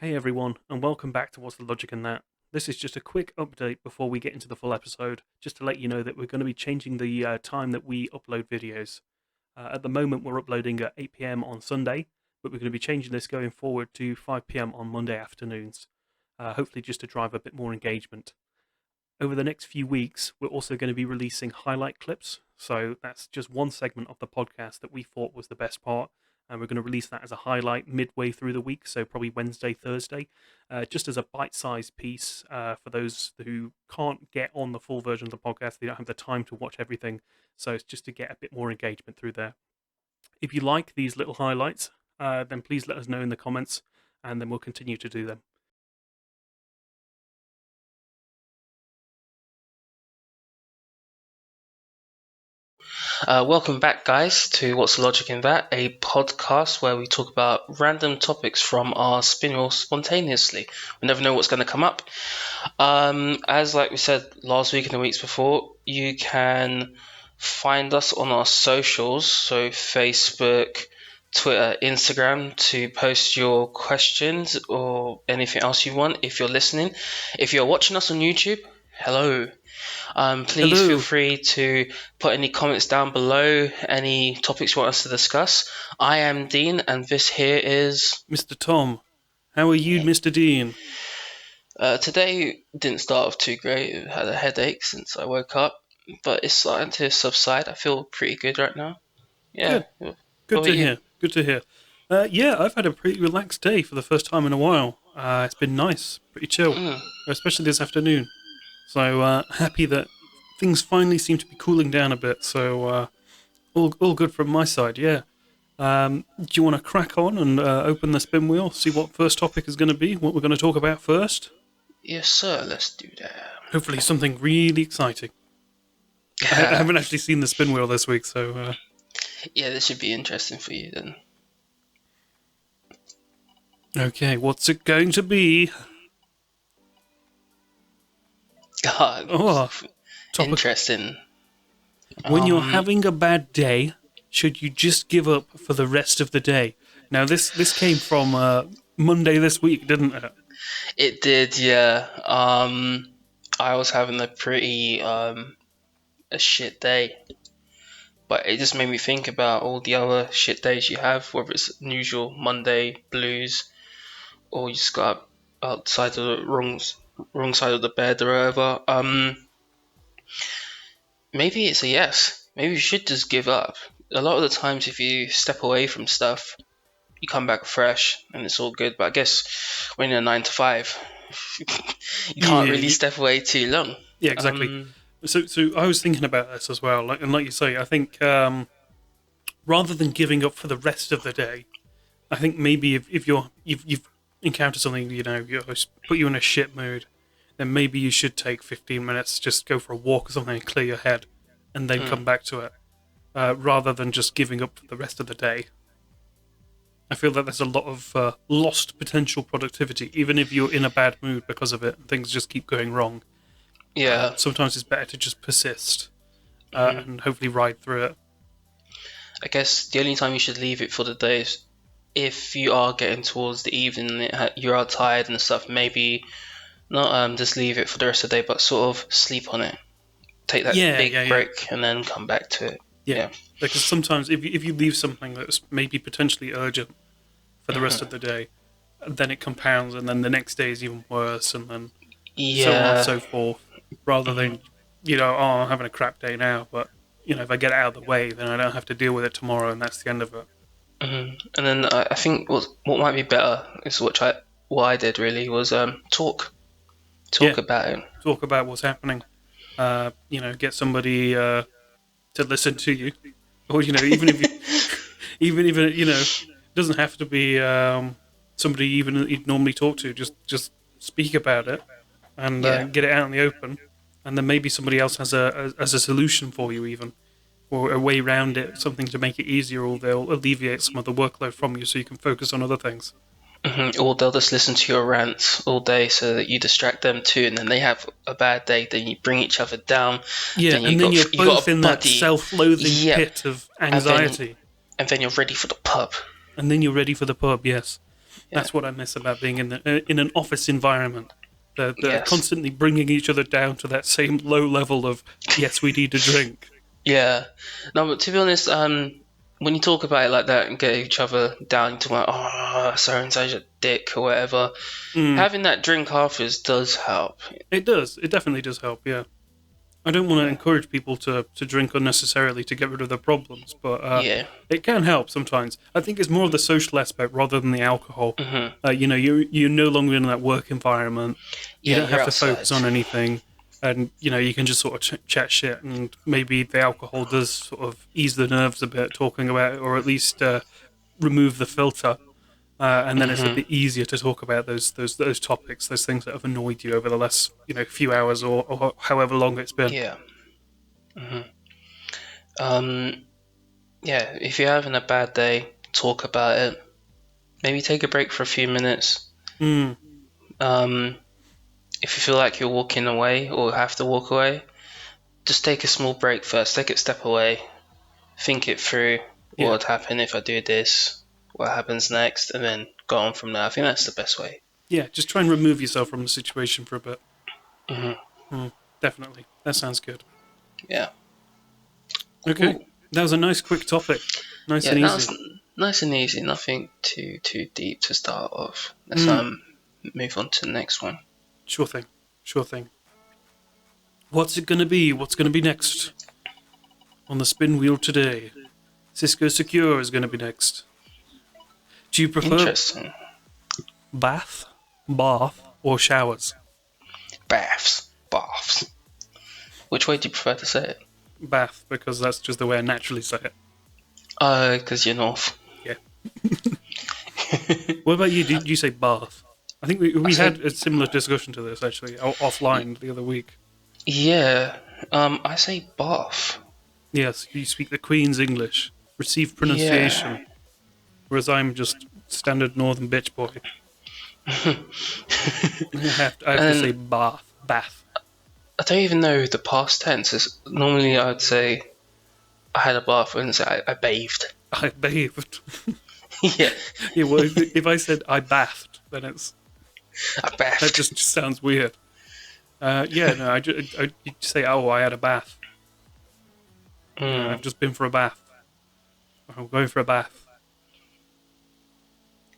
Hey everyone, and welcome back to What's the Logic in That? This is just a quick update before we get into the full episode, just to let you know that we're going to be changing the time that we upload videos. At the moment, we're uploading at 8 p.m. on Sunday, but we're going to be changing this going forward to 5 p.m. on Monday afternoons, hopefully just to drive a bit more engagement. Over the next few weeks, we're also going to be releasing highlight clips, so that's just one segment of the podcast that we thought was the best part, and we're going to release that as a highlight midway through the week, so probably Wednesday, Thursday, just as a bite-sized piece for those who can't get on the full version of the podcast. They don't have the time to watch everything, so it's just to get a bit more engagement through there. If you like these little highlights, then please let us know in the comments, and then we'll continue to do them. Welcome back, guys, to What's the Logic in That, a podcast where we talk about random topics from our spin wheel spontaneously. We never know what's going to come up. As like we said last week and the weeks before, you can find us on our socials, so Facebook, Twitter, Instagram, to post your questions or anything else you want if you're listening. If you're watching us on YouTube, hello. Please Hello. feel free to put any comments down below, any topics you want us to discuss. I am Dean, and this here is... Mr. Tom. How are you, Mr. Dean? Today didn't start off too great. I had a headache since I woke up, but it's starting to subside. I feel pretty good right now. Yeah. Good to hear. Good to hear. Yeah, I've had a pretty relaxed day for the first time in a while. It's been nice, pretty chill, especially this afternoon. So happy that things finally seem to be cooling down a bit. So all good from my side. Yeah. Do you want to crack on and open the spin wheel? See what first topic is going to be. What we're going to talk about first. Yes, sir. Let's do that. Hopefully something really exciting. I haven't actually seen the spin wheel this week, so... Yeah, this should be interesting for you then. Okay, what's it going to be? God, interesting. When you're having a bad day, should you just give up for the rest of the day? Now, this came from Monday this week, didn't it? It did, yeah. I was having a pretty a shit day, but it just made me think about all the other shit days you have, whether it's usual Monday blues, or you just got outside of the wrong side of the bed or whatever. Maybe it's a yes. Maybe you should just give up. A lot of the times, if you step away from stuff, you come back fresh and it's all good. But I guess when you're 9 to 5, you can't really step away too long. Yeah, exactly. So I was thinking about this as well, and like you say, I think rather than giving up for the rest of the day, I think maybe if you've encountered something, put you in a shit mood, then maybe you should take 15 minutes, just go for a walk or something and clear your head, and then come back to it, rather than just giving up for the rest of the day. I feel that there's a lot of lost potential productivity, even if you're in a bad mood because of it, and things just keep going wrong. Yeah. Sometimes it's better to just persist and hopefully ride through it. I guess the only time you should leave it for the day is if you are getting towards the evening and you are tired and stuff, maybe not just leave it for the rest of the day, but sort of sleep on it. Take that big break and then come back to it. Yeah. Because sometimes if you leave something that's maybe potentially urgent for the rest of the day, then it compounds, and then the next day is even worse, and then so on and so forth. Rather than, I'm having a crap day now, but, if I get it out of the way, then I don't have to deal with it tomorrow, and that's the end of it. And then I think what might be better is what I did really was talk about it. Talk about what's happening. Get somebody to listen to you, or even if it doesn't have to be somebody even you'd normally talk to. Just speak about it and get it out in the open, and then maybe somebody else has a solution for you, even, or a way around it, something to make it easier, or they'll alleviate some of the workload from you so you can focus on other things. Or they'll just listen to your rants all day so that you distract them too, and then they have a bad day, then you bring each other down. Yeah, and then you're both in that self-loathing pit of anxiety. And then you're ready for the pub. Yes. Yeah. That's what I miss about being in an office environment. They're Yes. constantly bringing each other down to that same low level of, yes, we need a drink. Yeah. No, but to be honest, when you talk about it like that and get each other down to like, oh, so and so's a dick or whatever, Mm, having that drink afterwards does help. it does. It definitely does help, yeah. I don't want to Yeah. encourage people to drink unnecessarily to get rid of their problems, but Yeah. it can help sometimes. I think it's more of the social aspect rather than the alcohol. Mhm. You're no longer in that work environment. You Yeah, don't you're have to outside. focus on anything, and you can just sort of chat shit. And maybe the alcohol does sort of ease the nerves a bit, talking about it, or at least remove the filter. And then it's a Mhm. bit easier to talk about those topics, those things that have annoyed you over the last few hours or however long it's been. Yeah. Mhm. Um. Yeah. If you're having a bad day, talk about it. Maybe take a break for a few minutes. Mm, Um. If you feel like you're walking away or have to walk away, just take a small break first. Take a step away. Think it through. What yeah, would happen if I do this? What happens next? And then go on from there. I think that's the best way. yeah. Just try and remove yourself from the situation for a bit. Hmm. Mm, definitely, that sounds good. Yeah. Okay, Cool. that was a nice quick topic, nice Yeah, and that easy. was nice and easy. Nothing too deep to start off. Let's Mm, move on to the next one. sure thing, sure thing. What's it gonna be? What's gonna be next on the spin wheel today? Cisco Secure is gonna be next. Do you prefer Interesting. bath, or showers? Baths. Which way do you prefer to say it? Bath, because that's just the way I naturally say it. Because you're north. Yeah. What about you? Did you say bath? I think we say- had a similar discussion to this actually offline the other week. Yeah. I say bath. Yes, you speak the Queen's English, received Yeah. pronunciation, whereas I'm just standard northern bitch boy. I have to say And bath. I don't even know the past tense is. Normally I'd say I had a bath and say I bathed. I bathed. Yeah, Yeah, well, if I said I bathed, then I that bathed. just sounds weird. Yeah, no, you say, oh, I had a bath. I've Mm, just been for a bath. I'm going for a bath.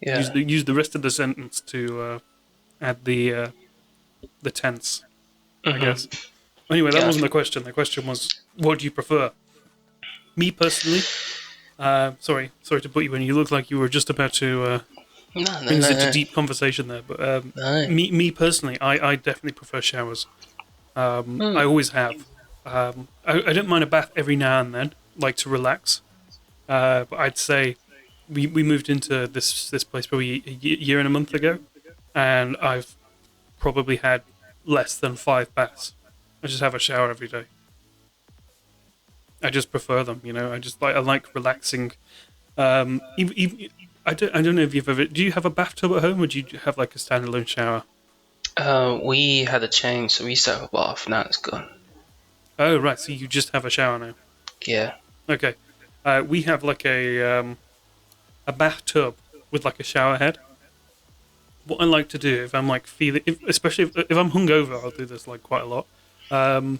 yeah. Use the rest of the sentence to add the tense, I guess. Hmm. Anyway, that Yeah. wasn't the question. The question was, what do you prefer? Me personally, sorry to put you in. You look like you were just about to No, no, bring us no, into no, deep conversation there. But no. me personally, I definitely prefer showers. I Mm, always have. I don't mind a bath every now and then, like to relax. But I'd say we moved into this place probably a year and a month ago, and I've probably had less than 5 baths. I just have a shower every day. I just prefer them, I like relaxing. Even, I don't know if you've ever. Do you have a bathtub at home, or do you have like a standalone shower? we had a change, so we used to have a bath. Now it's gone. Oh right, so you just have a shower now. Yeah. Okay, we have like a bathtub with like a shower head. What I like to do if I'm like feeling, especially if I'm hungover, I'll do this like quite a lot. Um,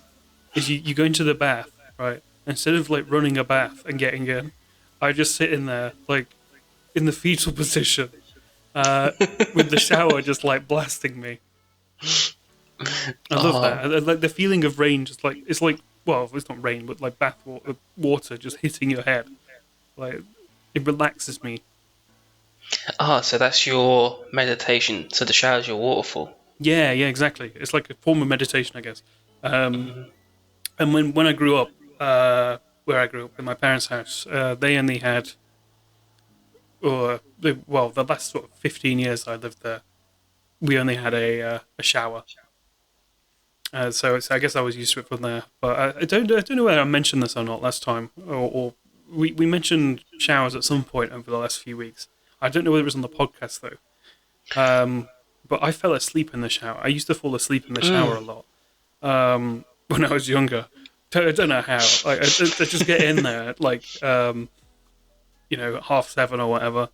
is you go into the bath, right? Instead of like running a bath and getting in, I just sit in there like in the fetal position, uh, with the shower just like blasting me. I love that. Oh, Like the feeling of rain, just like it's like, well, it's not rain, but like bath water just hitting your head. Like it relaxes me. so that's your meditation. So the shower's your waterfall. Yeah, exactly. It's like a form of meditation, I guess. Um, Mm, and when I grew up, where I grew up in my parents' house, they only had, the last sort of 15 years I lived there, we only had a shower. So I guess I was used to it from there. But I don't know whether I mentioned this or not last time, or we mentioned showers at some point over the last few weeks. I don't know whether it was on the podcast though. But I fell asleep in the shower. I used to fall asleep in the shower mm. a lot when I was younger. I don't know how. I just get in there at like 7:30 or whatever,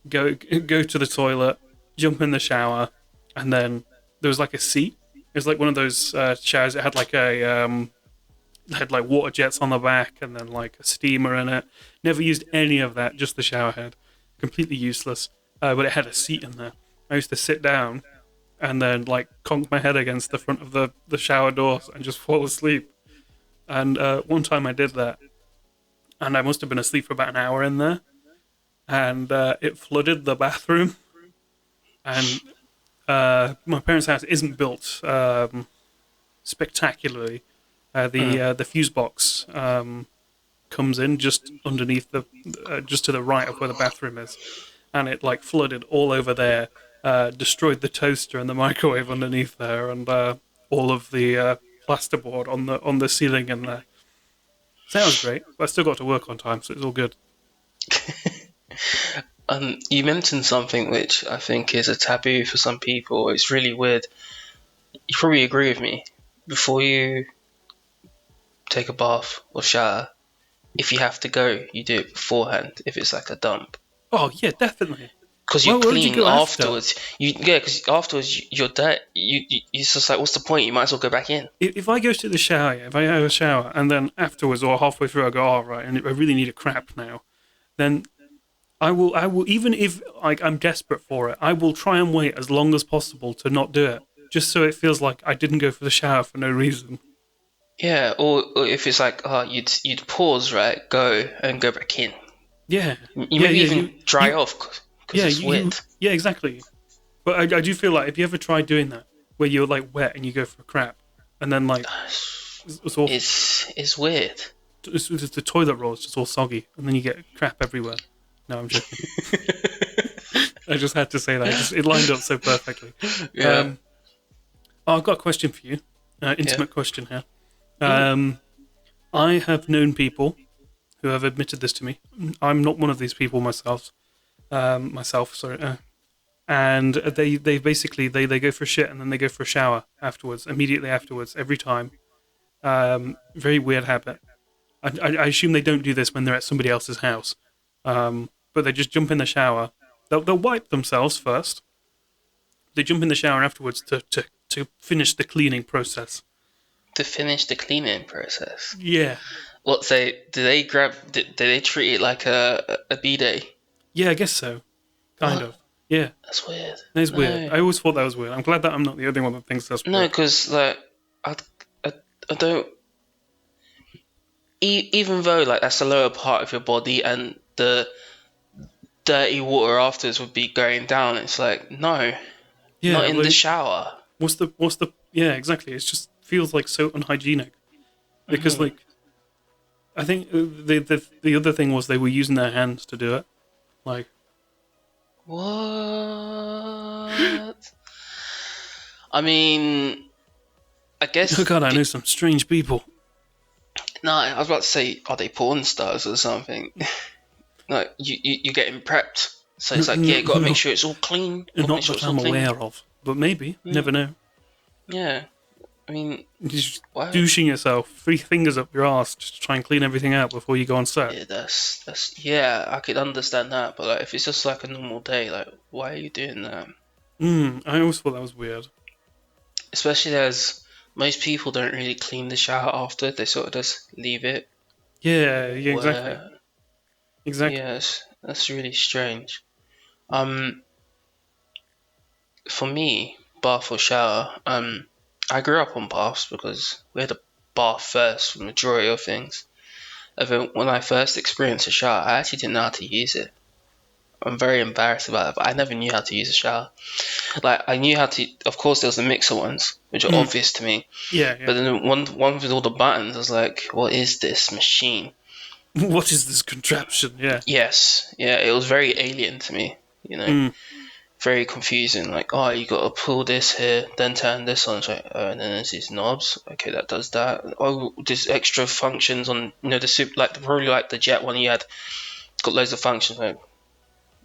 go to the toilet, jump in the shower, and then there was like a seat. It was like one of those showers. It had like had like water jets on the back, and then like a steamer in it. Never used any of that. Just the shower head, completely useless. But it had a seat in there. I used to sit down and then like conk my head against the front of the shower doors and just fall asleep. And one time I did that, and I must have been asleep for about an hour in there, and it flooded the bathroom. And my parents' house isn't built spectacularly. The fuse box comes in just underneath just to the right of where the bathroom is, and it like flooded all over there, destroyed the toaster and the microwave underneath there, and all of the plasterboard on the ceiling in there. So that was great, but I still got to work on time, so it was all good. You mentioned something which I think is a taboo for some people. It's really weird. You probably agree with me. Before you take a bath or shower, if you have to go, you do it beforehand. If it's like a dump, Oh yeah, definitely. because you Where would you clean go after? afterwards. Because afterwards you're dirty. It's just like, what's the point? You might as well go back in. If I go to the shower, if I have a shower, and then afterwards or halfway through I go, all right, and I really need a crap now, then I will even if like I'm desperate for it, I will try and wait as long as possible to not do it, just so it feels like I didn't go for the shower for no reason. Yeah, or if it's like, you'd pause, right, go and go back in. Yeah, You yeah, maybe yeah. even dry off because Yeah, it's wet. yeah, exactly. But I do feel like if you ever tried doing that, where you're like wet and you go for a crap, and then like it's all It's weird. it's the toilet roll is just all soggy, and then you get crap everywhere. No, I'm joking. I just had to say that. It lined up so perfectly. Yeah. I've got a question for you. Intimate question here. I have known people who have admitted this to me. I'm not one of these people myself. Sorry. And they basically they go for shit and then they go for a shower afterwards, immediately afterwards, every time. Very weird habit. I assume they don't do this when they're at somebody else's house. But they just jump in the shower. They'll wipe themselves first. They jump in the shower afterwards to finish the cleaning process. To finish the cleaning process. Yeah. What do they treat it like a bidet? Yeah, I guess so. Kind What? of. Yeah. That's weird. It's No. weird. I always thought that was weird. I'm glad that I'm not the only one that thinks that's No, weird. because like I, I don't. Even though like that's the lower part of your body and the dirty water afterwards would be going down, it's like no, Yeah, not in the like, shower. what's the yeah, exactly. It just feels like so unhygienic. Because like I think the other thing was they were using their hands to do it. Like What? I mean, I guess. oh god, I know some strange people. No, I was about to say, are they porn stars or something? No, you're getting prepped. So it's like, yeah, got to make sure it's all clean. Gotta Not make sure that it's all I'm clean. aware of. But maybe. Never know. Yeah, I mean, Just wow. douching yourself, 3 fingers up your ass just to try and clean everything out before you go on set. Yeah, that's yeah, I could understand that, but like, if it's just like a normal day, like, why are you doing that? I always thought that was weird. Especially as most people don't really clean the shower after; they sort of just leave it. Yeah, exactly. Where, Exactly. yes, that's really strange. For me, bath or shower, I grew up on baths because we had a bath first for the majority of things. And then when I first experienced a shower, I actually didn't know how to use it. I'm very embarrassed about it, but I never knew how to use a shower. Like, I knew how to, of course, there was the mixer ones, which are obvious to me. Yeah, But then one with all the buttons, I was like, what is this machine? What is this contraption? Yeah. Yes, yeah, it was very alien to me, you know. Very confusing. Like, oh, you got to pull this here, then turn this on. It's like, oh, and then there's these knobs. Okay, that does that. Oh, there's extra functions on, the soup, like probably like the jet one you had. It's got loads of functions. Like,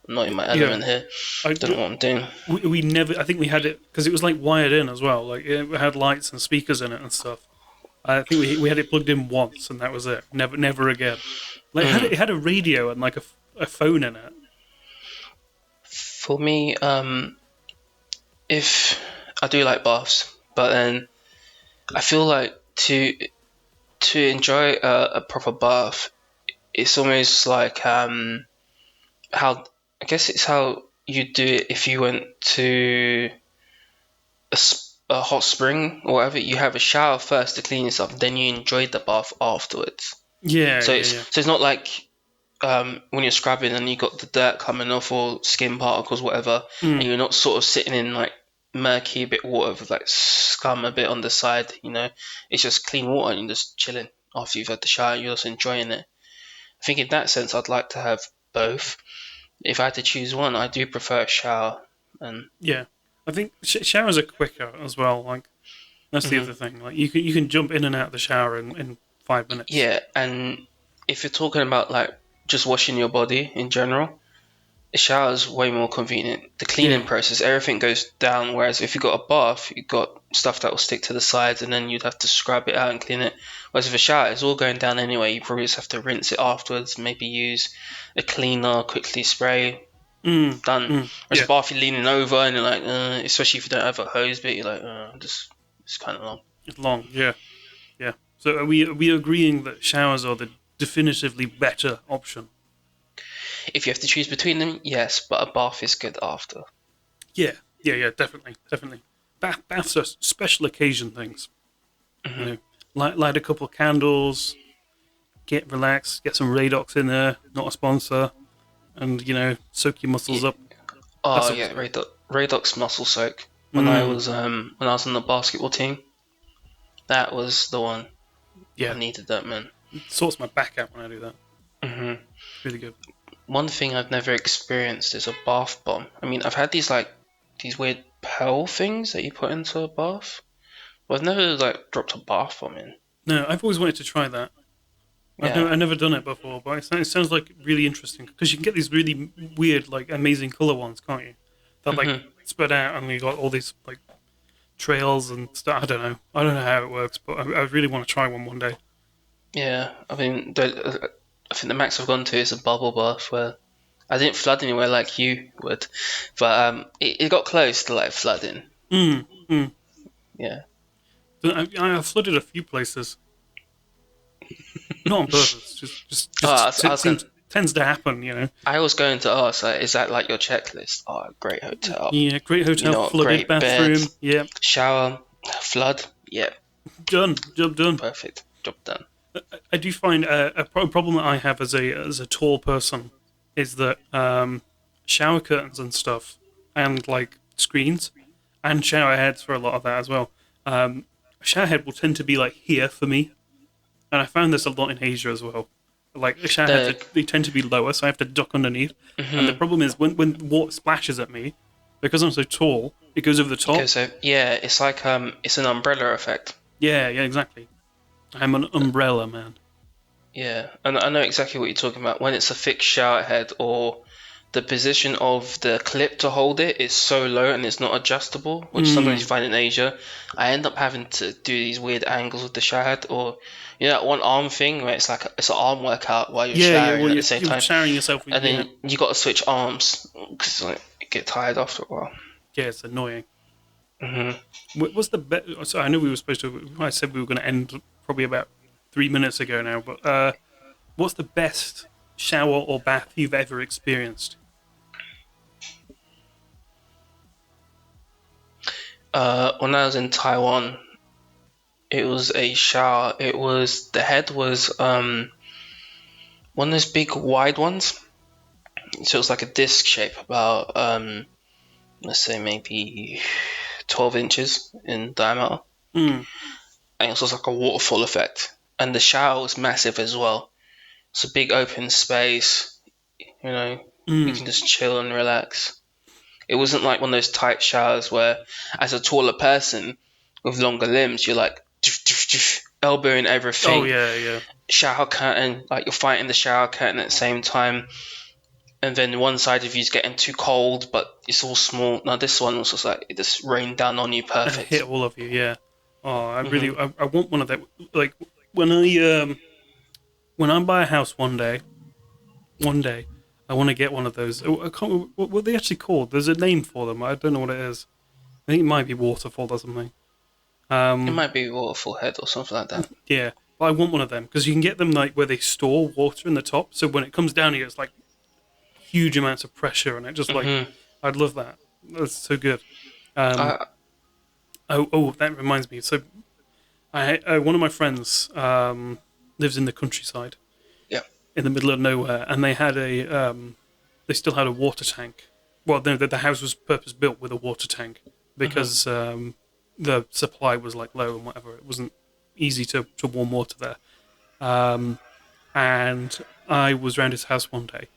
I'm not in my element here. I Don't know what I'm doing. We never. I think we had it because it was like wired in as well. Like it had lights and speakers in it and stuff. I think we had it plugged in once and that was it. Never again. Like it had a radio and like a phone in it. For me, if I do like baths, but then I feel like to enjoy a proper bath, it's almost like how I guess it's how you do it if you went to a hot spring or whatever. You have a shower first to clean yourself, then you enjoy the bath afterwards. Yeah, So yeah, it's yeah. so it's not like when you're scrubbing and you got the dirt coming off or skin particles, whatever, and Mm, you're not sort of sitting in like murky bit water with like scum a bit on the side. It's just clean water and you're just chilling after you've had the shower. You're just enjoying it. I think in that sense, I'd like to have both. If I had to choose one, I do prefer a shower. And yeah. I think showers are quicker as well. Like that's the mhm. other thing. Like you can jump in and out of the shower in 5 minutes. Yeah, and if you're talking about like just washing your body in general, a shower is way more convenient. The cleaning Yeah. process, everything goes down. Whereas if you got a bath, you got stuff that will stick to the sides, and then you'd have to scrub it out and clean it. Whereas with a shower, it's all going down anyway. You probably just have to rinse it afterwards. Maybe use a cleaner, quickly spray, done. Whereas a Yeah. bath, you're leaning over, and you're like, especially if you don't have a hose bit, you're like, just it's kind of long. It's long. Yeah. Yeah. So are we agreeing that showers are the definitively better option? If you have to choose between them, yes, but a bath is good after. Yeah. Yeah. Yeah. Definitely. Definitely. Baths are special occasion things. You Hmm. know, light a couple of candles, get relaxed, get some Radox in there. Not a sponsor, and soak your muscles Yeah. up. That's Oh always yeah, good. Radox muscle soak. Mm, When I was on the basketball team, that was the one. I yeah. needed that, man. It sorts my back out when I do that. Hmm. It's really good. One thing I've never experienced is a bath bomb. I mean, I've had these weird pearl things that you put into a bath, but I've never like dropped a bath bomb in. No, I've always wanted to try that. Yeah. I've never done it before, but it sounds like really interesting because you can get these really weird, like amazing color ones, can't you? That like Hmm. spread out and you got all these like trails and stuff. I don't know. I don't know how it works, but I really want to try one day. Yeah. I mean, I think the max I've gone to is a bubble bath where I didn't flood anywhere like you would, but it got close to like flooding. Mm, mm. Yeah. I've flooded a few places, not on purpose. Oh, I was going. seems tends to happen. I was going to ask, is that like your checklist? Oh, great hotel. Yeah, great You hotel, know what? flooded Great bed, bathroom. Yeah, shower, flood. Yeah, done. Job done. perfect. Job done. I do find a problem that I have as a tall person is that shower curtains and stuff, and like screens and shower heads for a lot of that as well. A shower head will tend to be like here for me, and I found this a lot in Asia as well. Like the shower heads, The they tend to be lower, so I have to duck underneath. And the hmm problem is when water splashes at me, because I'm so tall, it goes over the top. because yeah, it's like it's an umbrella effect. Yeah, yeah, exactly. I'm an umbrella man. Yeah, and I know exactly what you're talking about. When it's a fixed shower head or the position of the clip to hold it is so low and it's not adjustable, which sometimes you Mm. find in Asia. I end up having to do these weird angles with the shower head, or that one arm thing where it's an arm workout while you're Yeah, yeah. showering Well, at the you're, same you're time, showering yourself. and Yeah, then you got to switch arms because like you get tired after a while. yeah. It's annoying. Hmm. What's the best? So I know we were supposed to. I said we were going to end probably about 3 minutes ago now. But what's the best shower or bath you've ever experienced? When I was in Taiwan, it was a shower. The head was one of those big wide ones. So it was like a disc shape, about let's say maybe 12 inches in diameter, Mm, and it was like a waterfall effect. And the shower was massive as well. It's a big open space. You know, you mm. can just chill and relax. It wasn't like one of those tight showers where, as a taller person with longer limbs, you're like elbowing Oh everything. yeah, yeah. Shower curtain, like you're fighting the shower curtain at the same time, and then one side of you's getting too cold, but it's all small. Now this one was just like it just rained down on you, And it hit perfect. all of you. Yeah. Oh, I really, Hmm. I want one of that. Like when I buy a house one day, I want to get one of those. Oh, I can't remember what they actually called. There's a name for them. I don't know what it is. I think it might be waterfall or something. It Um, might be waterfall head or something like that. yeah, but I want one of them because you can get them like where they store water in the top. So when it comes down here, it's like huge amounts of pressure, and it just like Hmm. I'd love that. That's so good. Um, I oh, that reminds me. So one of my friends lives in the countryside, Yeah. in the middle of nowhere, and they still had a water tank. Well, the house was purpose built with a water tank Hmm. because the supply was like low and whatever. It wasn't easy to warm water there. Um, and I was round his house one day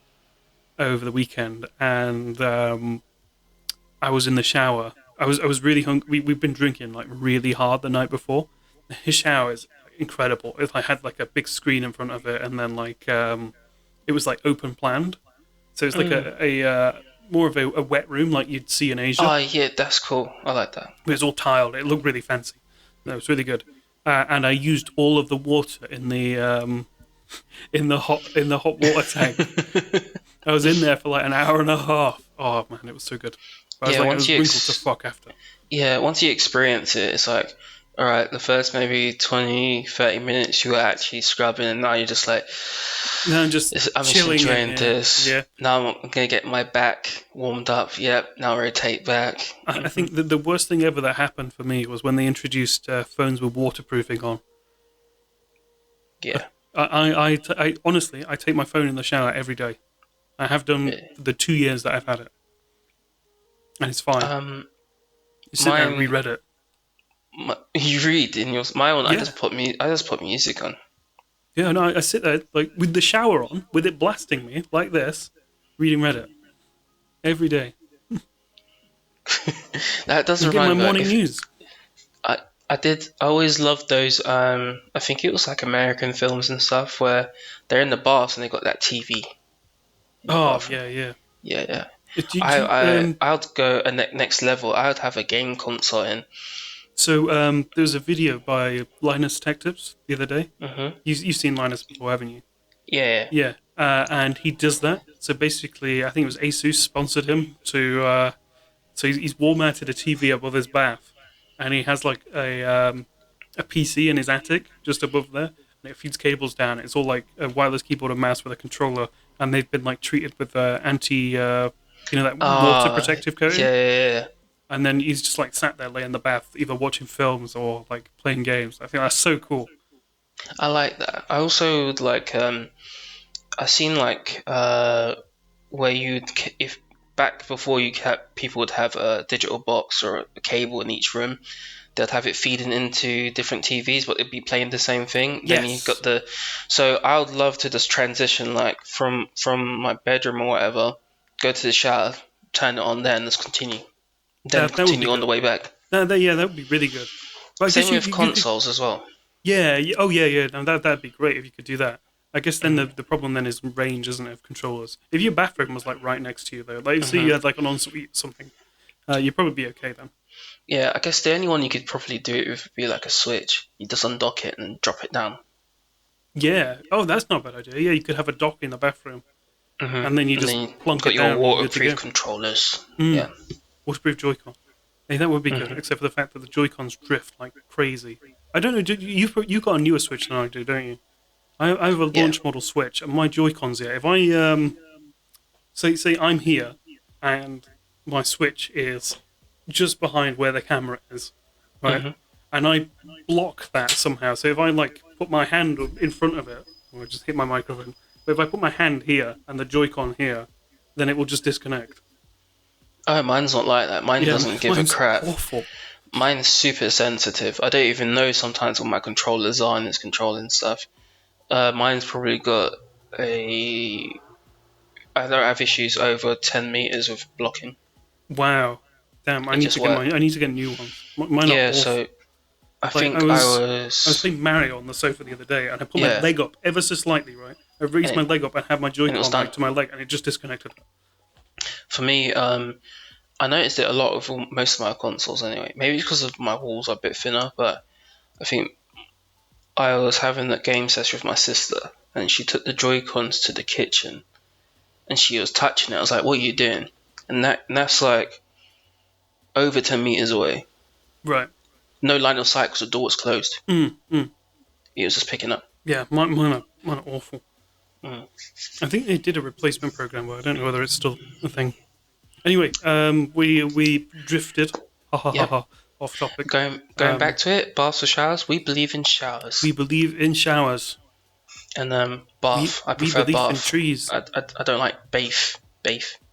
over the weekend, and I was in the shower. I was really hungry. We've been drinking like really hard the night before. His shower is incredible. I had like a big screen in front of it, and then like it was like open planned, so it's like Mm. a more of a wet room like you'd see in Asia. Oh, yeah, that's cool. I like that. It was all tiled. It looked really fancy. No, it was really good. And I used all of the water in the hot water tank. I was in there for like an hour and a half. Oh man, it was so good. But Yeah, I was wrinkled to fuck after. once you experience it, it's like, all right, the first maybe 20, 30 minutes you were actually scrubbing, and now you're just like, No, I'm just I'm just chilling in enjoying here. this. Yeah, Now I'm gonna get my back warmed up. Yep, now rotate back. I Hmm. think the worst thing ever that happened for me was when they introduced phones with waterproofing on. Yeah. I honestly, I take my phone in the shower every day. I have done Yeah. for the 2 years that I've had it, and it's fine. Um, You sit there and mine, reread it. you read in yours. My one, Yeah, I just put music on. yeah. No, I sit there like with the shower on, with it blasting me like this, reading Reddit every day. That does I'm getting my remind me. Like, morning if news. I always loved those. I think it was like American films and stuff where they're in the bath and they got that TV in the Oh bathroom. yeah, yeah. Yeah, yeah. Do you, I would go a next level. I would have a game console in. so there was a video by Linus Tech Tips the other day. Mhm. You've seen Linus before, haven't you? Yeah. Yeah, and he does that. So basically, I think it was ASUS sponsored him to. So he's wall mounted a TV above his bath, and he has like a PC in his attic just above there, and it feeds cables down. It's all like a wireless keyboard and mouse with a controller, and they've been like treated with anti, that water Ah, protective yeah, coating. yeah, yeah. And then he's just like sat there, laying in the bath, either watching films or like playing games. I think that's so cool. I like that. I also would like. I seen like where if back before people would have a digital box or a cable in each room, they'd have it feeding into different TVs, but they'd be playing the same thing. Then you've got Yes, the, so I would love to just transition like from my bedroom or whatever, go to the shower, turn it on, then just continue, then that would be continue on the good. way back. Yeah, that would be really good. But I Same guess with you could. consoles as well. Yeah, oh yeah. No, that'd be great if you could do that. I guess then Hmm. the problem then is range, isn't it, of controllers? If your bathroom was like right next to you though, like say Hmm. you had like an ensuite or something, you'd probably be okay then. Yeah, I guess the only one you could probably do it with would be like a Switch. You just undock it and drop it down. Yeah. Oh, that's not a bad idea. Yeah, you could have a dock in the bathroom, Hmm. and then you And just then you plunk got it your down and you're good to waterproof go. controllers. Mm. Yeah. Waterproof Joy-Con. Hey, that would be good, Hmm. except for the fact that the Joy-Cons drift like crazy. I don't know. You've got a newer Switch than I do, don't you? I have a Yeah. launch model Switch, and my Joy-Cons. Yeah, if I say I'm here, and my Switch is just behind where the camera is, right? Hmm. And I block that somehow. So if I like put my hand in front of it, or I just hit my microphone. But if I put my hand here and the Joy-Con here, then it will just disconnect. Oh, mine's not like that. Mine Yeah, doesn't give a mine's crap. awful. Mine's super sensitive. I don't even know sometimes what my controllers are and it's controlling stuff. Mine's probably got a. I don't have issues over 10 meters with blocking. Wow, damn! It just works. I need to get new ones. Mine are Yeah, so awful. I Like think I was was. playing Mario on the sofa the other day, and I put my Yeah, leg up ever so slightly, right? I raised and my it, leg up and had my and it was Joy-Con done. like to my leg, and it just disconnected. For me, I noticed it a lot with most of my consoles anyway. Maybe because of my walls are a bit thinner, but I think I was having a game session with my sister, and she took the Joy Cons to the kitchen, and she was touching it. I was like, "What are you doing?" And that's like over 10 meters away. Right. No line of sight because the door was closed. Mm. He was just picking up. Yeah, mine are awful. Mm. I think they did a replacement program, but I don't know whether it's still a thing. Anyway, we drifted, ha ha ha Yep. ha, off topic. Going back to it, baths or showers. We believe in showers. We believe in showers. And We bath. I we prefer believe in bath. trees. I don't like bathing,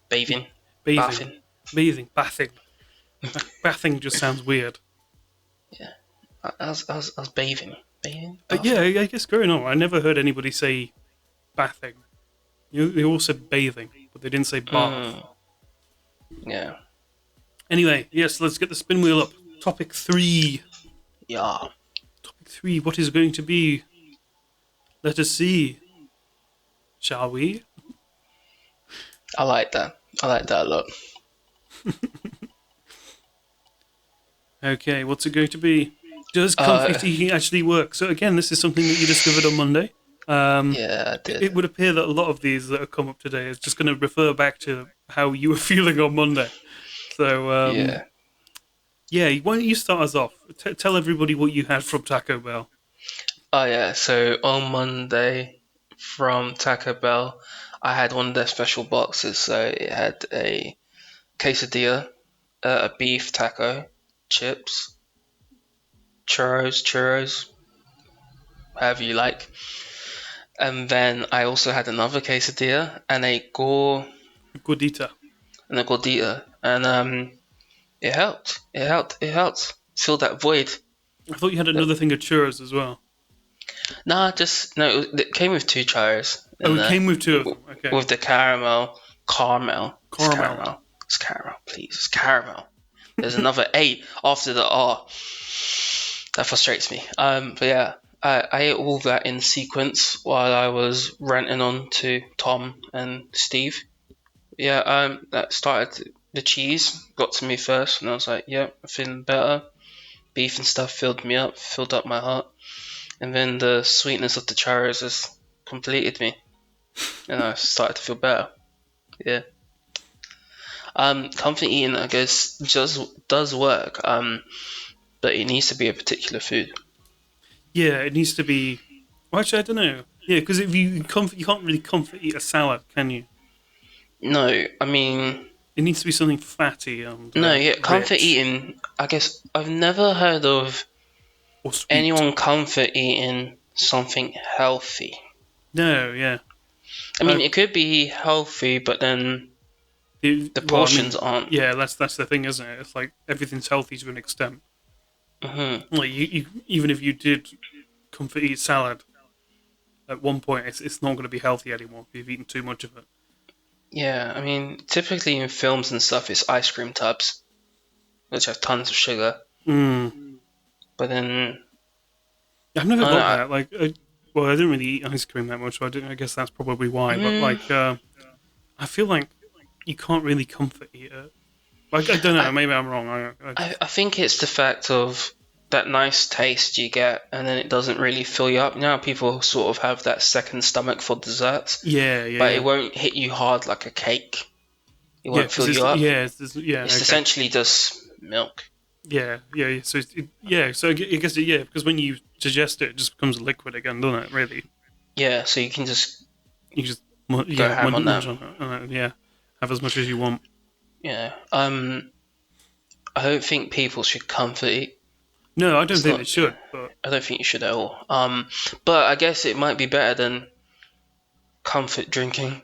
Bathing, bathing. bathing. Bathing just sounds weird. Yeah, I was bathing. Yeah, I guess growing up, I never heard anybody say bathing. They all said bathing, but they didn't say bath. Yeah. Anyway, yes, let's get the spin wheel up. Topic 3. Yeah. Topic 3, what is going to be? Let us see. Shall we? I like that. I like that a lot. Okay, what's it going to be? Does comfort eating actually work? So again, this is something that you discovered on Monday. Yeah, I did. It would appear that a lot of these that have come up today is just going to refer back to how you were feeling on Monday. So, yeah, why don't you start us off? Tell everybody what you had from Taco Bell. Oh yeah. So on Monday from Taco Bell, I had one of their special boxes. So it had a quesadilla, a beef taco, chips, churros, however you like. And then I also had another quesadilla and a Gordita. gordita, and it helped. It helped fill that void. I thought you had another thing of churros as well. No, it came with two churros. Oh, it came with two of them. Okay. With the caramel. It's caramel, please. It's caramel. There's another A after the R. That frustrates me. But yeah, I ate all that in sequence while I was ranting on to Tom and Steve. Yeah, that started. The cheese got to me first, and I was like, yeah, I'm feeling better. Beef and stuff filled me up, filled up my heart. And then the sweetness of the churros has completed me. And I started to feel better. Yeah. Comfort eating, I guess, just does work. But it needs to be a particular food. Yeah, it needs to be. Well, actually, I don't know. Yeah, because if you can't really comfort eat a salad, can you? No, I mean, It needs to be something fatty and no, yeah, comfort rich eating. I guess I've never heard of or sweet. anyone comfort eating something healthy. No, yeah. I mean, it could be healthy, but then the portions aren't. Yeah, that's the thing, isn't it? It's like everything's healthy to an extent. Mm-hmm. Like you even if you did comfort eat salad, at one point it's not going to be healthy anymore if you've eaten too much of it. Yeah, I mean, typically in films and stuff, it's ice cream tubs, which have tons of sugar. But then I've never got that. Like, I didn't really eat ice cream that much, so I guess that's probably why. But like, I feel like you can't really comfort eat it. Like, I don't know. Maybe I'm wrong. I think it's the fact of that nice taste you get, and then it doesn't really fill you up. Now people sort of have that second stomach for desserts. Yeah. But it won't hit you hard like a cake. It won't fill you up. Yeah, it's essentially just milk. Yeah. So so I guess because when you digest it just becomes a liquid again, doesn't it? Really. Yeah. So you can just go ham on that. Yeah, have as much as you want. Yeah. I don't think people should comfort eat. No, I don't think they should. But I don't think you should at all. But I guess it might be better than comfort drinking.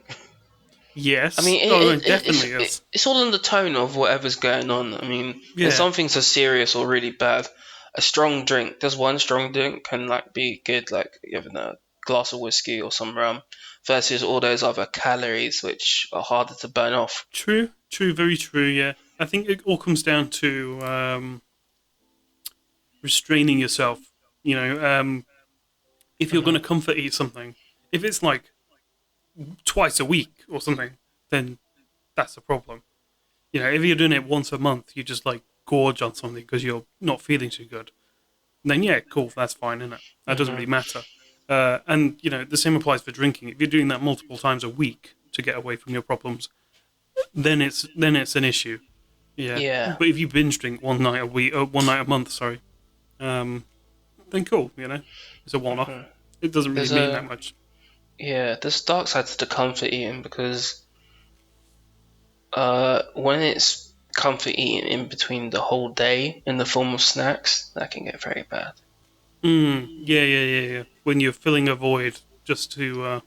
Yes. I mean, it definitely is. It's all in the tone of whatever's going on. I mean, when something's so serious or really bad, a strong drink, just one strong drink can like be good, like having a glass of whiskey or some rum, versus all those other calories which are harder to burn off. True, very true. Yeah, I think it all comes down to restraining yourself. You know, if you're going to comfort eat something, if it's like twice a week or something, then that's a problem. You know, if you're doing it once a month, you just like gorge on something because you're not feeling too good. Then yeah, cool, that's fine, isn't it? That doesn't really matter. And you know, the same applies for drinking. If you're doing that multiple times a week, to get away from your problems, then it's an issue. Yeah, Yeah. but if you binge drink one night a week, or one night a month, sorry, then cool. It's a one-off. Mhm. It doesn't really There's mean that a much. yeah. There's dark side to the comfort eating because when it's comfort eating in between the whole day in the form of snacks, that can get very bad. Yeah. When you're filling a void just to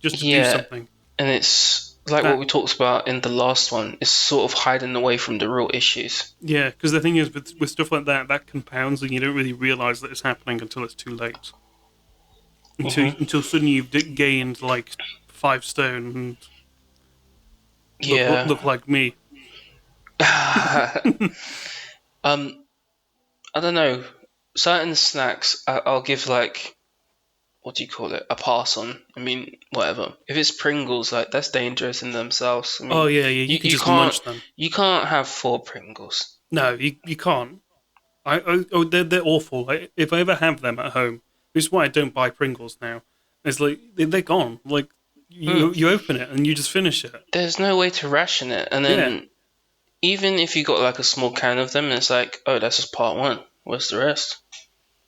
do Yeah, something. and it's like what That we talked about in the last one. It's sort of hiding away from the real issues. Yeah, because the thing is with stuff like that, that compounds, and you don't really realize that it's happening until it's too late. Until Hmm. until suddenly you've gained like 5 stone and Yeah. look like me. um, I don't know. Certain snacks, I'll give like what do you call it? A pass on. I mean, whatever. If it's Pringles, like that's dangerous in themselves. I Oh mean, yeah, you you, can you just can't munch them. you can't have 4 Pringles. No, you can't. They're awful. Like, if I ever have them at home, this is why I don't buy Pringles now. It's like they're gone. Like Mm. you open it and you just finish it. There's no way to ration it, and Yeah. then even if you got like a small can of them, it's like, oh, that's just part one. Where's the rest?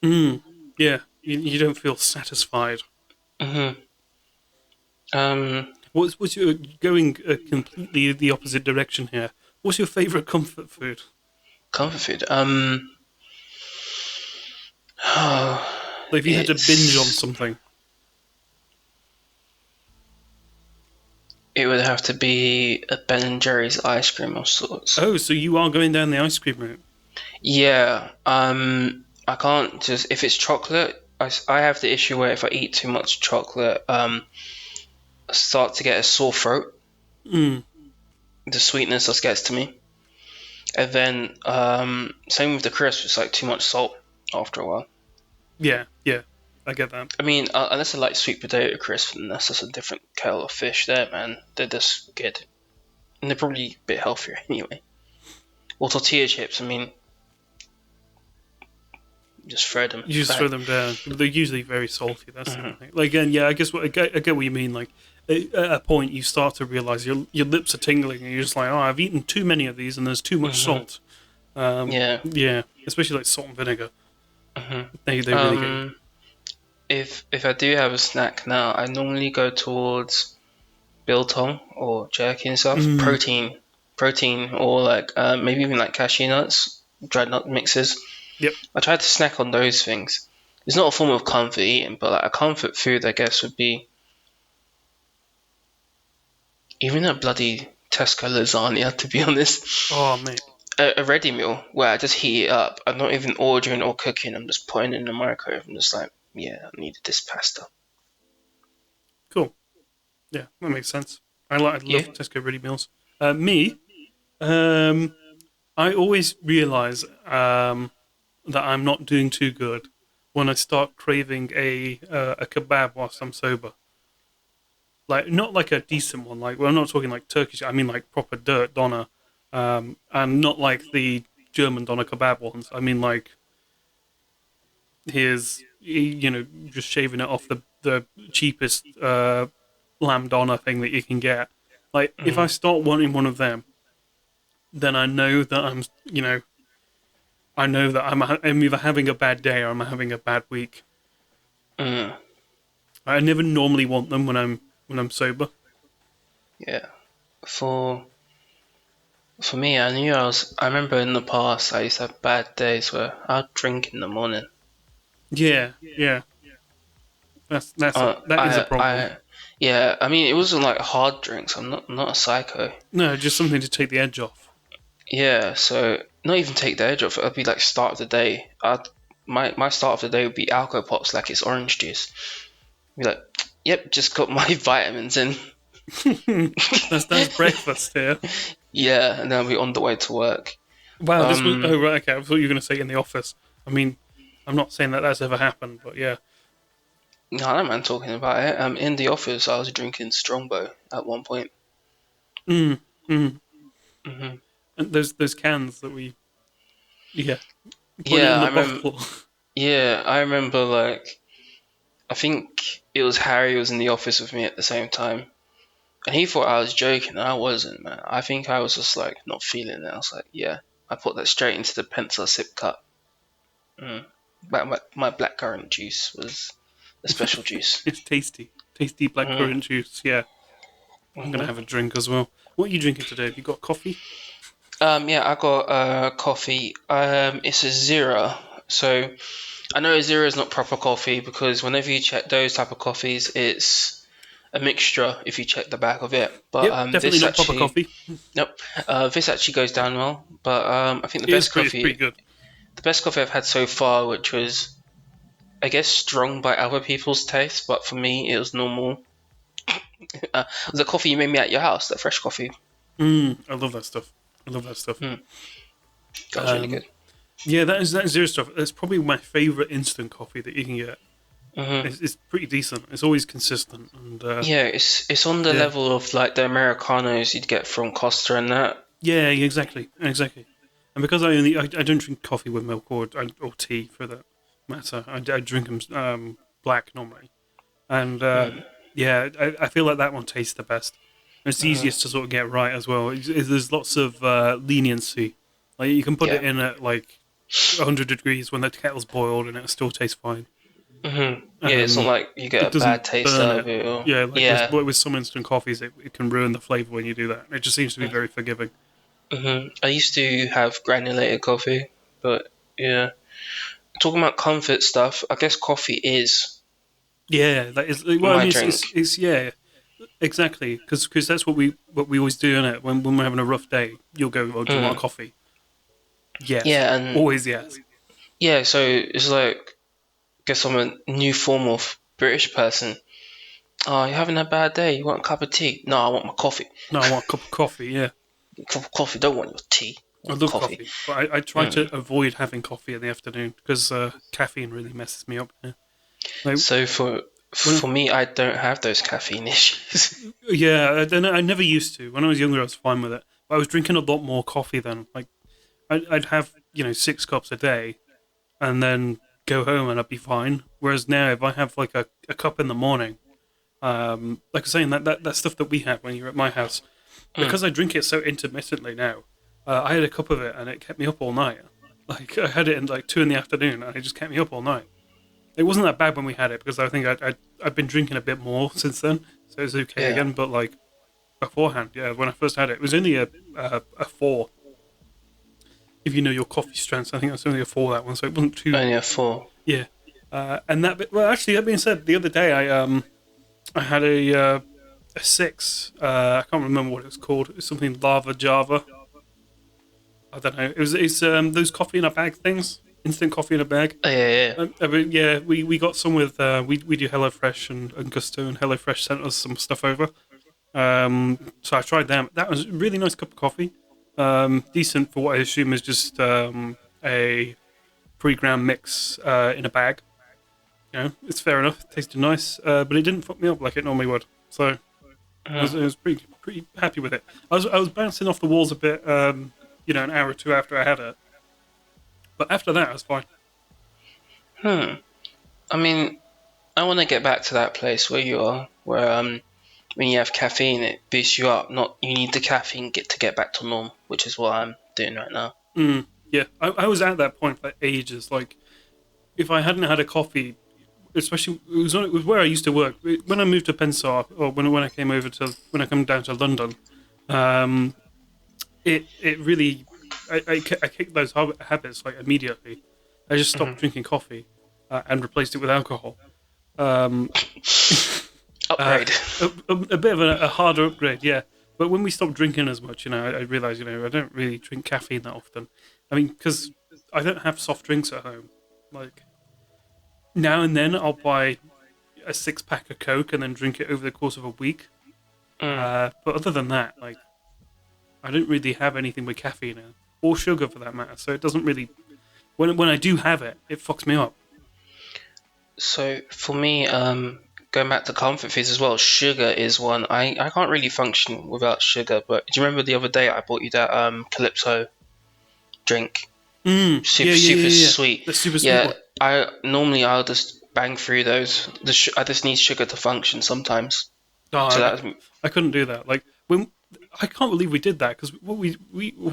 Mm. Yeah. You don't feel satisfied. Hmm. Um, What's your going completely the opposite direction here? What's your favorite comfort food? comfort food. Like if you had to binge on It's something. it would have to be a Ben and Jerry's ice cream of sorts. Oh, so you are going down the ice cream route. Yeah. I can't just if it's chocolate. I have the issue where if I eat too much chocolate, I start to get a sore throat. Mm. The sweetness just gets to me, and then same with the crisp. It's like too much salt after a while. Yeah, I get that. I mean, unless I like sweet potato crisp, then that's just a different kettle of fish there, man. They're just good. And they're probably a bit healthier anyway. Or tortilla chips, I mean, just throw them You just throw back. them down. They're usually very salty. That's the only Hmm. thing. Like again, yeah, I get what you mean. Like at a point, you start to realize your lips are tingling, and you're just like, oh, I've eaten too many of these, and there's too much Hmm. salt. Yeah. Yeah, especially like salt and vinegar. Hmm. They really get you. If I do have a snack now, I normally go towards biltong or jerky and stuff. Mm, Protein, or like maybe even like cashew nuts, dried nut mixes. yep. I try to snack on those things. It's not a form of comfort eating, but like a comfort food, I guess, would be even a bloody Tesco lasagna. To be honest, Oh mate, a ready meal where I just heat it up. I'm not even ordering or cooking. I'm just putting it in the microwave. I'm just like, yeah, I needed this pasta. cool. Yeah, that makes sense. I Yeah. love Tesco ready meals. Me, um, I always realize that I'm not doing too good when I start craving a kebab whilst I'm sober. Like not like a decent one. Like well, I'm not talking like Turkish. I mean like proper dirt doner, and not like the German doner kebab ones. I mean like here's just shaving it off the cheapest lamb doner thing that you can get. Like if I Mm, start wanting one of them, then I know that I'm either having a bad day or I'm having a bad week. mm, I never normally want them when I'm sober. yeah. For for me, I remember in the past I used to have bad days where I'd drink in the morning. Yeah. That is a problem. Yeah. I mean, it wasn't like hard drinks. I'm not a psycho. No, just something to take the edge off. Yeah. So not even take the edge off. It'd be like start of the day. My start of the day would be alcohol pops like it's orange juice. Be like, yep, just got my vitamins in. That's breakfast here. Yeah, and then I'll be on the way to work. Wow, this was. Um, Oh right, okay. I thought you were going to say in the office. I mean, I'm not saying that that's ever happened, but yeah. no, I don't mind talking about it. In the office, I was drinking Strongbow at one point. Mm, mm. Hmm. And those cans that we yeah put it Yeah, in the I remember. bottle. Yeah, I remember. Like, I think it was Harry was in the office with me at the same time, And he thought I was joking, and I wasn't, man. I think I was just like not feeling it. I was like, yeah. I put that straight into the pencil sip cup. Mm. But my blackcurrant juice was a special juice. It's tasty. Tasty Mm. blackcurrant juice. Yeah, I'm gonna have a Hmm. drink as well. What are you drinking today? Have you got coffee? Yeah, I got coffee. It's a zero. So I know a zero is not proper coffee because whenever you check those type of coffees, it's a mixture. If you check the back of it, but Yep, definitely not proper coffee. nope. This actually goes down well. But I think It is pretty. It's pretty good. the best coffee I've had so far, which was I guess strong by other people's taste, but for me it was normal. The coffee you made me at your house, the fresh coffee. I love that stuff. I love that stuff. Mm, that was really Um, good. yeah, that is zero stuff. That's probably my favorite instant coffee that you can get. Hmm. It's pretty decent. It's always consistent, and Yeah, it's on the yeah, level of like the Americanos you'd get from Costa and that. yeah, exactly, exactly. And because I don't drink coffee with milk or tea for that matter. I drink them black normally, and Mm, yeah, I feel like that one tastes the best. And it's the hmm. easiest to sort of get right as well. There's lots of leniency. Like you can put Yeah. it in at like 100 degrees when the kettle's boiled, and it'll still taste fine. Yeah, it's not like you It get a doesn't bad taste burn out it. of it. Or, Yeah, like yeah. with some instant coffees, it can ruin the flavor when you do that. It just seems to be very forgiving. I used to have granulated coffee, but yeah. Talking about comfort stuff, I guess coffee is Yeah, that is. Well, I my mean, drink. it's yeah, exactly. Because that's what we always do in it. When we're having a rough day, you'll go, "Oh, do you want a Mm. coffee?" Yes, Yeah, and always yes. yeah, so it's like, I guess I'm a new form of British person. Oh, you're having a bad day. You want a cup of tea? No, I want my coffee. No, I want a cup of coffee. Yeah, A cup of coffee. Don't want your tea. I I want love coffee. coffee, but I try Mm. to avoid having coffee in the afternoon because caffeine really messes me up. Yeah. Like So when for me, I don't have those caffeine issues. yeah, I never used to. When I was younger, I was fine with it. But I was drinking a lot more coffee then. Like I'd have 6 cups a day, and then go home and I'd be fine. Whereas now, if I have like a cup in the morning, like I was saying that stuff that we have when you're at my house, Mm. because I drink it so intermittently now, I had a cup of it and it kept me up all night. Like I had it in like 2 in the afternoon and it just kept me up all night. It wasn't that bad when we had it because I think I've been drinking a bit more since then, so it's okay Yeah, again. But like beforehand, yeah, when I first had it, it was only a four. If you know your coffee strengths, I think that's only a four that one, so it wasn't too only a four. yeah. And that bit, well, actually, that being said, the other day I had a six. I can't remember what it was called. It was something lava Java. I don't know. It's those coffee in a bag things, instant coffee in a bag. Oh, yeah, I mean, yeah, we got some with we do HelloFresh and Gusto, and HelloFresh sent us some stuff over. So I tried them. That was a really nice cup of coffee. Decent for what I assume is just a pre-ground mix in a bag. It's fair enough. It tasted nice, but it didn't fuck me up like it normally would. So I yeah. was pretty happy with it. I was bouncing off the walls a bit, an hour or two after I had it, but after that I was fine. Hmm. I mean, I want to get back to that place where you are, where when you have caffeine, it boosts you up. Not you need the caffeine to get back to norm, which is what I'm doing right now. Yeah, I was at that point for ages. Like if I hadn't had a coffee, especially it was where I used to work when I moved to Pensar, or when I came over to when I come down to London. Um, it really I kicked those habits like immediately. I just stopped Hmm. drinking coffee and replaced it with alcohol. Um, Upgrade. a bit of a harder upgrade, yeah. But when we stopped drinking as much, I realized, I don't really drink caffeine that often. I mean, because I don't have soft drinks at home. Like now and then, I'll buy a 6 pack of Coke and then drink it over the course of a week. Mm. But other than that, like I don't really have anything with caffeine in, or sugar for that matter. So it doesn't really. When I do have it, it fucks me up. So for me, going back to comfort foods as well, sugar is one. I can't really function without sugar. But do you remember the other day I bought you that Calypso drink? Yeah, Super yeah, super yeah, yeah. sweet. The super sweet Yeah, one. I'll just bang through those. I just need sugar to function sometimes. No, So I, that was, I couldn't do that. Like when I can't believe we did that because what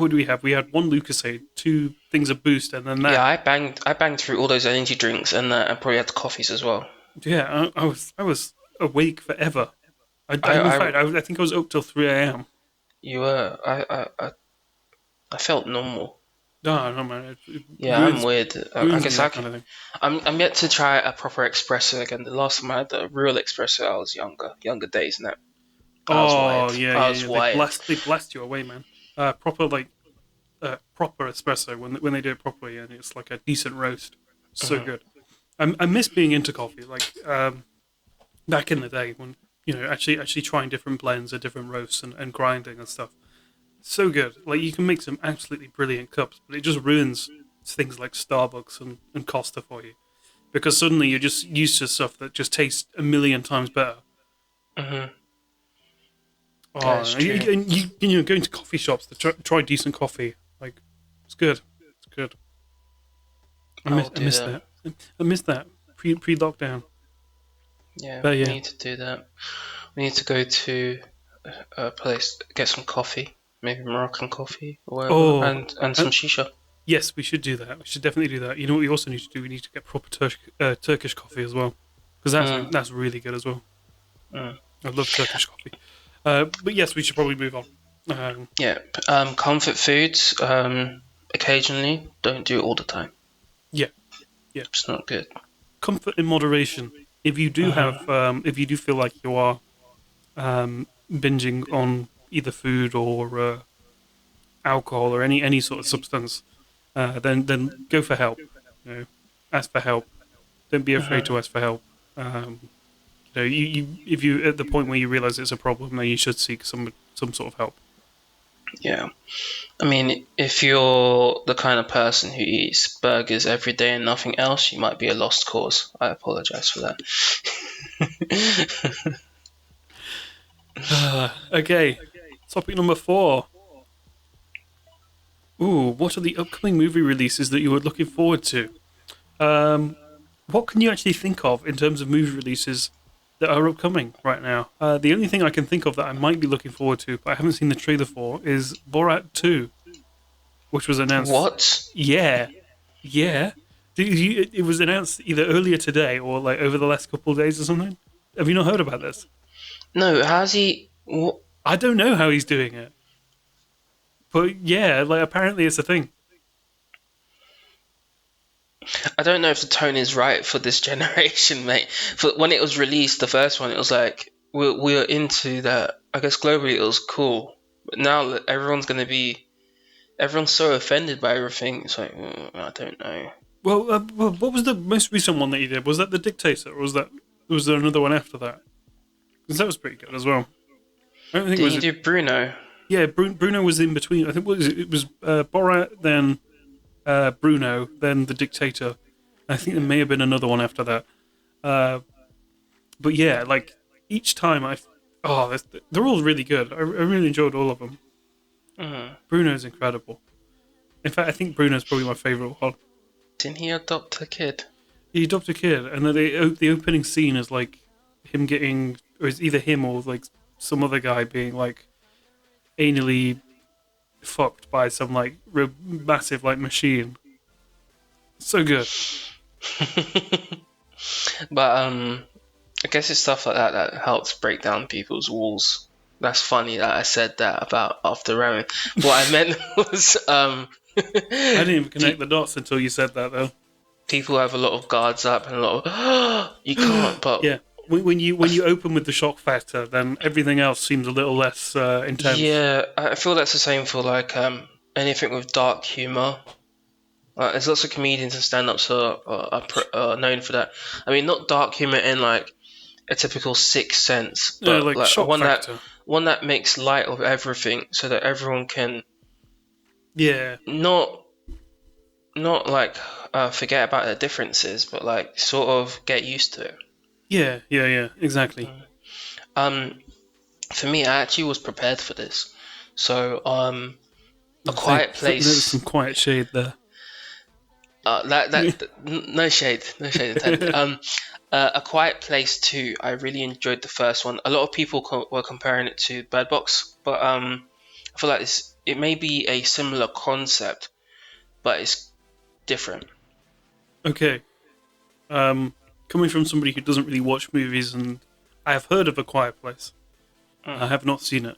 do we have? We had one Lucasade, two things of Boost, and then yeah, that. I banged through all those energy drinks and probably had the coffees as well. Yeah, I was awake forever. In I fact, I think I was up till 3 a.m. you were I felt normal. No, no, man, it Yeah, I'm ruins me. weird. I Ruins me guess that kind of thing. I'm yet to try a proper espresso again. The last time I had a real espresso, I was younger days, and that I was Oh wired. yeah, I yeah, was yeah. wired. They blast you away, man. Proper like proper espresso when they do it properly, and it's like a decent roast. So Hmm. good. I miss being into coffee. Like back in the day when actually trying different blends and different roasts and grinding and stuff. So good. Like you can make some absolutely brilliant cups, but it just ruins things like Starbucks and Costa for you because suddenly you're just used to stuff that just tastes a million times better. Hmm. That is Oh, true. going to coffee shops to try decent coffee, like it's good. It's good. I'll I do miss that. that. I miss that pre lockdown. Yeah, But we yeah. need to do that. We need to go to a place, get some coffee, maybe Moroccan coffee or whatever, Oh, and some shisha. yes, we should do that. We should definitely do that. You know what we also need to do? We need to get proper Turkish coffee as well, because Mm, that's really good as well. mm. I love Turkish coffee. But yes, we should probably move on. Um, Yeah. Comfort foods. Occasionally, don't do it all the time. yeah, yeah. It's not good. Comfort in moderation. Hmm. If you do feel like you are binging on either food or alcohol or any sort of substance, then go for help. You know, ask for help. Don't be afraid to Hmm. ask for help. If you at the point where you realize it's a problem, then you should seek some sort of help. Yeah. I mean, if you're the kind of person who eats burgers every day and nothing else, you might be a lost cause. I apologize for that. Okay, topic number 4. Ooh, what are the upcoming movie releases that you are looking forward to? Um, what can you actually think of in terms of movie releases that are upcoming right now? The only thing I can think of that I might be looking forward to, but I haven't seen the trailer for, is Borat 2, which was announced. What? Yeah, yeah. It was announced either earlier today or like over the last couple of days or something. Have you not heard about this? No, how's he? What? I don't know how he's doing it, but yeah, like apparently it's a thing. I don't know if the tone is right for this generation, mate. For when it was released, the first one, it was like we're into that. I guess globally it was cool, but now everyone's so offended by everything. It's like I don't know. Well, what was the most recent one that he did? Was that The Dictator, or was there another one after that? Because that was pretty good as well. I don't think it Did was. he do Bruno? Yeah, Bruno was in between. I think what was it? It was Borat, then Bruno, then The Dictator. I think there may have been another one after that. Uh, but yeah, like each time they're all really good. I really enjoyed all of them. Mm. Bruno's incredible. In fact, I think Bruno's probably my favorite one. Didn't he adopt a kid? He adopts a kid, and then the opening scene is like him getting, or it's either him or like some other guy being like anally fucked by some like massive like machine. So good. But I guess it's stuff like that that helps break down people's walls. That's funny that I said that about after ramming. What I meant was I didn't even connect the dots until you said that though. people have a lot of guards up and a lot of you can't. But Yeah. When you open with the shock factor, then everything else seems a little less intense. yeah, I feel that's the same for like anything with dark humor. There's lots of comedians and stand-ups who are known for that. I mean, not dark humor in like a typical Sixth Sense, but Like like shock factor. one that makes light of everything, so that everyone can Yeah. not not like forget about their differences, but like sort of get used to it. Yeah. Exactly. Um, for me, I actually was prepared for this. So, A Quiet There's some Place. quiet shade there. No shade, no shade intended. A Quiet Place 2. I really enjoyed the first one. A lot of people were comparing it to Bird Box, but I feel like it may be a similar concept, but it's different. Okay. Coming from somebody who doesn't really watch movies, and I have heard of A Quiet Place. I have not seen it.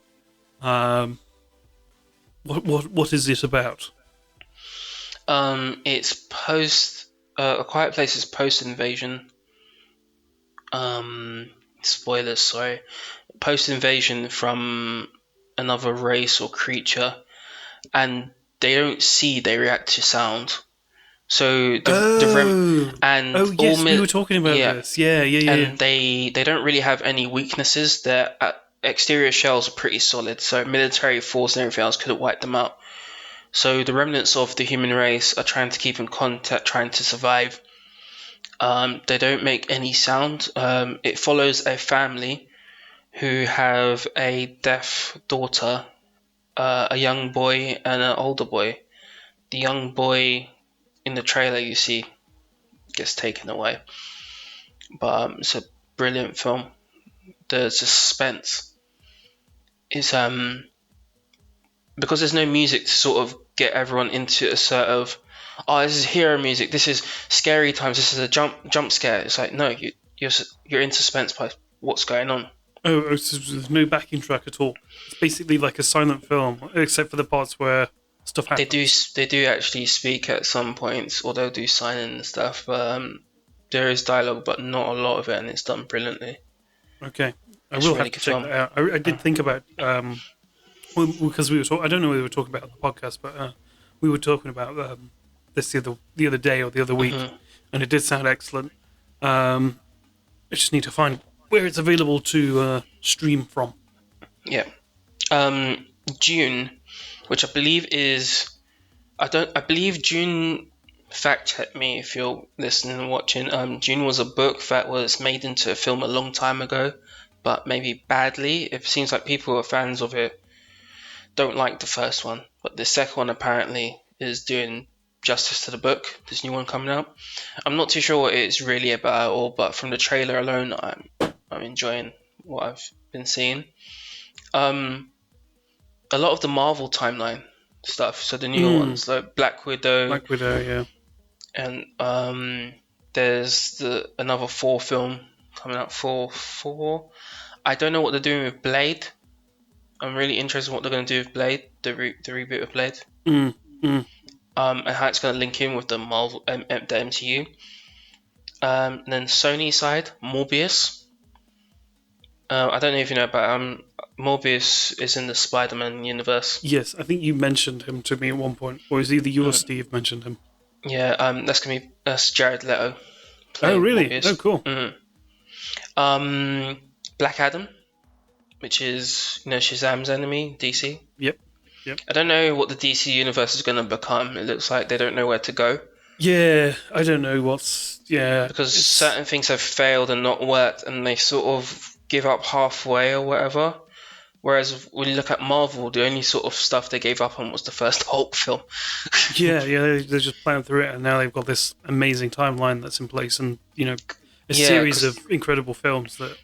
What is it about? It's post A Quiet Place is post invasion. Spoilers, sorry. Post invasion from another race or creature, and they don't see; they react to sound. So and Oh yes, we were talking about yeah, this. Yeah. and they don't really have any weaknesses. Their exterior shells are pretty solid, so military force and everything else couldn't wipe them out. So the remnants of the human race are trying to keep in contact, trying to survive. They don't make any sound. It follows a family who have a deaf daughter, a young boy, and an older boy. The young boy in the trailer you see gets taken away, but it's a brilliant film. The suspense is because there's no music to sort of get everyone into a sort of, oh, this is hero music, this is scary times, this is a jump scare. It's like, no, you're in suspense by what's going on. Oh, so there's no backing track at all. It's basically like a silent film, except for the parts where stuff happens. They do actually speak at some points, or they'll do signing and stuff, but there is dialogue, but not a lot of it, and it's done brilliantly. Okay, I It's a will really have to good check film. that out. I did think about because we were I don't know whether we were talking about the podcast, but we were talking about this the other day or the other week, and it did sound excellent. I just need to find where it's available to stream from. Yeah. June, which I believe is, I believe June. Fact check me if you're listening and watching. June was a book that was made into a film a long time ago, but maybe badly. It seems like people who are fans of it don't like the first one, but the second one apparently is doing justice to the book. This new one coming out. I'm not too sure what it's really about at all, but from the trailer alone, I'm enjoying what I've been seeing. A lot of the Marvel timeline stuff, so the newer ones like Black Widow, Yeah. and there's another Thor film coming out for Thor. I don't know what they're doing with Blade. I'm really interested in what they're going to do with Blade, the reboot of Blade, and how it's going to link in with the Marvel, the MCU. And then Sony side, Morbius. I don't know if you know about Morbius is in the Spider-Man universe. Yes, I think you mentioned him to me at one point, or is either you or Steve mentioned him? Yeah, that's Jared Leto. Oh, really? Morbius. Oh, cool. Black Adam, which is Shazam's enemy, DC. Yep. I don't know what the DC universe is going to become. It looks like they don't know where to go. Yeah, I don't know because certain things have failed and not worked, and they sort of give up halfway or whatever. Whereas when you look at Marvel, the only sort of stuff they gave up on was the first Hulk film. yeah, they're just plowing through it, and now they've got this amazing timeline that's in place, and a series of incredible films that.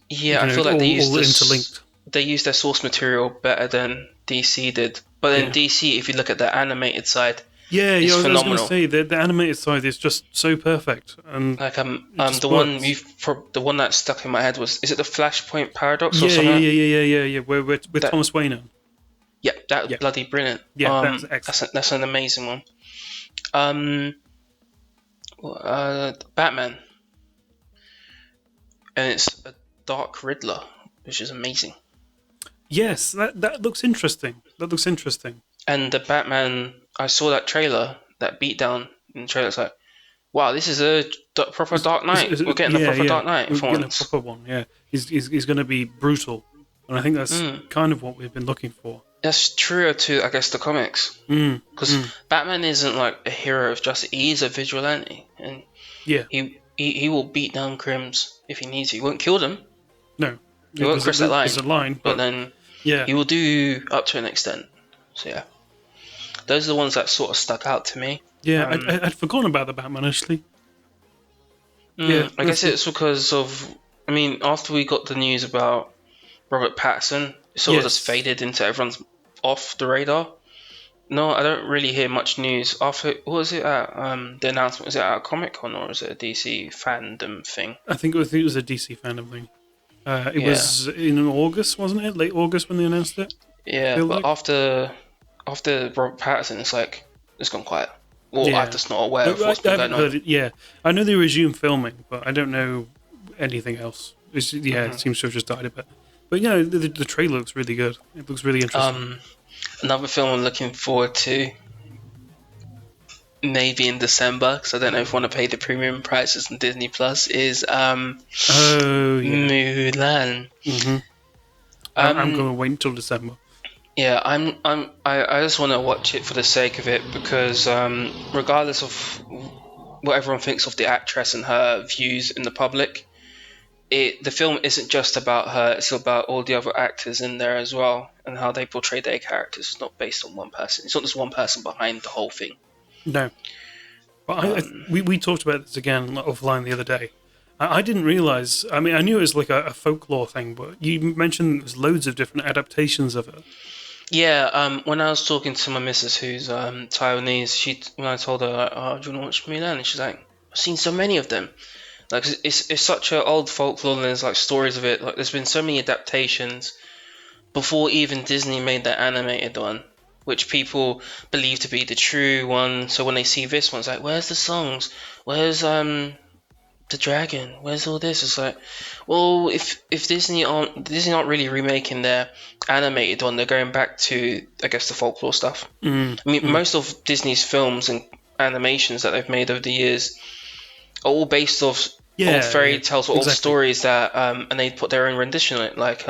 Yeah, I feel like they used interlinked. They used their source material better than DC did. But then DC, if you look at the animated side, I was going to say the animated side is just so perfect, and like the one that stuck in my head is it the Flashpoint Paradox or something? Yeah. With Thomas Wayne. Yeah, that was bloody brilliant. Yeah, that's excellent. That's an amazing one. Batman, and it's a Dark Riddler, which is amazing. Yes, that looks interesting. And the Batman, I saw that trailer, that beatdown in the trailer. It's like, wow, this is a proper Dark Knight. We're getting a proper Dark Knight. We're getting a proper one. Yeah, he's going to be brutal, and I think that's kind of what we've been looking for. That's truer to, I guess, the comics, because Batman isn't like a hero of justice. He's a vigilante, and he will beat down crims if he needs to. He won't kill them. No, he won't cross that line. It's a line, but then he will do up to an extent. So yeah, those are the ones that sort of stuck out to me. Yeah, I'd forgotten about the Batman actually. Yeah, I that's guess good. it's because of. I mean, after we got the news about Robert Pattinson, it sort of just Yes, faded into everyone's off the radar. No, I don't really hear much news. After what was it at the announcement? Was it at a Comic Con or was it a DC fandom thing? I think it was a DC fandom thing. It Yeah, was in August, wasn't it? Late August when they announced it. I yeah. feel But like. after Robert Pattinson, it's gone quiet. Well, I'm Yeah, just not aware of I, what's I been haven't going on. heard it. Yeah, I know they resumed filming, but I don't know anything else. Yeah, it hmm seems to have just died a bit. But yeah, the trailer looks really good. It looks really interesting. Um, Another film I'm looking forward to, maybe in December, because I don't know if I want to pay the premium prices on Disney Plus, is Oh yeah. Mulan. I'm going Um, to wait until December. yeah, I just want to watch it for the sake of it because regardless of what everyone thinks of the actress and her views in the public, the film isn't just about her; it's about all the other actors in there as well and how they portray their characters. It's not based on one person. It's not just one person behind the whole thing. No, but Um, we talked about this again like, offline the other day. I didn't realize. I mean, I knew it was like a folklore thing, but you mentioned there's loads of different adaptations of it. yeah, when I was talking to my missus who's Taiwanese, when I told her, like, "Oh, do you want to watch Mulan?" And she's like, "I've seen so many of them." Like it's such an old folklore, and there's like stories of it. Like there's been so many adaptations before even Disney made that animated one, which people believe to be the true one. So when they see this one, it's like, where's the songs? Where's the dragon? Where's all this? It's like, well, if Disney aren't really remaking their animated one, they're going back to I guess the folklore stuff. Mm, I mean, mm. most of Disney's films and animations that they've made over the years are all based off old Yeah, yeah, fairy tales or old exactly. stories that and they put their own rendition on it. Like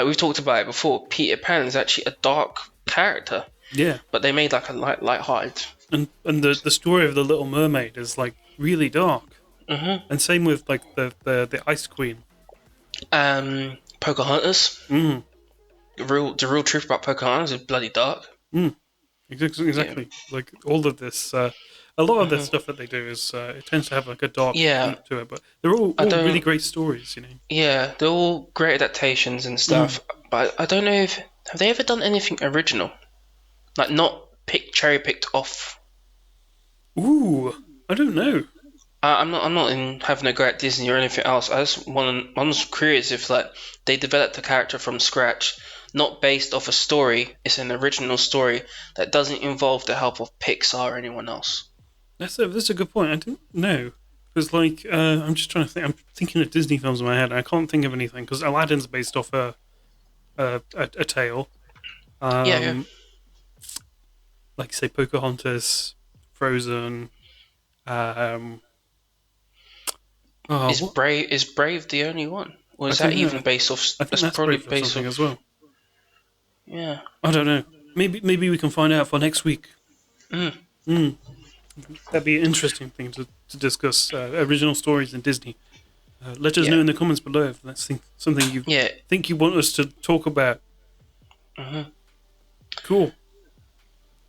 we've talked about it before, Peter Pan is actually a dark character, Yeah, but they made like a light-hearted. and the story of the Little Mermaid is like really dark, hmm and same with like the Ice Queen. Pocahontas. Mm, The real truth about Pocahontas is bloody dark. mm, Yeah. exactly. Like all of this, a lot of the hmm stuff that they do is it tends to have like a dark Yeah. beat to it, but they're all, I all really don't. great stories. You know. Yeah, they're all great adaptations and Mm. stuff, but I don't know if have they ever done anything original, like not cherry picked off. Ooh, I don't know. I'm not in having a go at Disney or anything else. I'm just curious if like they developed a character from scratch, not based off a story. It's an original story that doesn't involve the help of Pixar or anyone else. That's a good point. I didn't know because like I'm just trying to think. I'm thinking of Disney films in my head. And I can't think of anything because Aladdin's based off a tale. Yeah, yeah. Um, like say Pocahontas, Frozen. Um, oh, what? Is Brave the only one, or I is that don't know. even based off? I think That's that's probably based off based something as off. well. Yeah. I don't know. Maybe we can find out for next week. Mm, Mm, that'd be an interesting thing to discuss. Original stories in Disney. Let us know yeah. in the comments below if that's something you Yeah. think you want us to talk about. hmm Cool.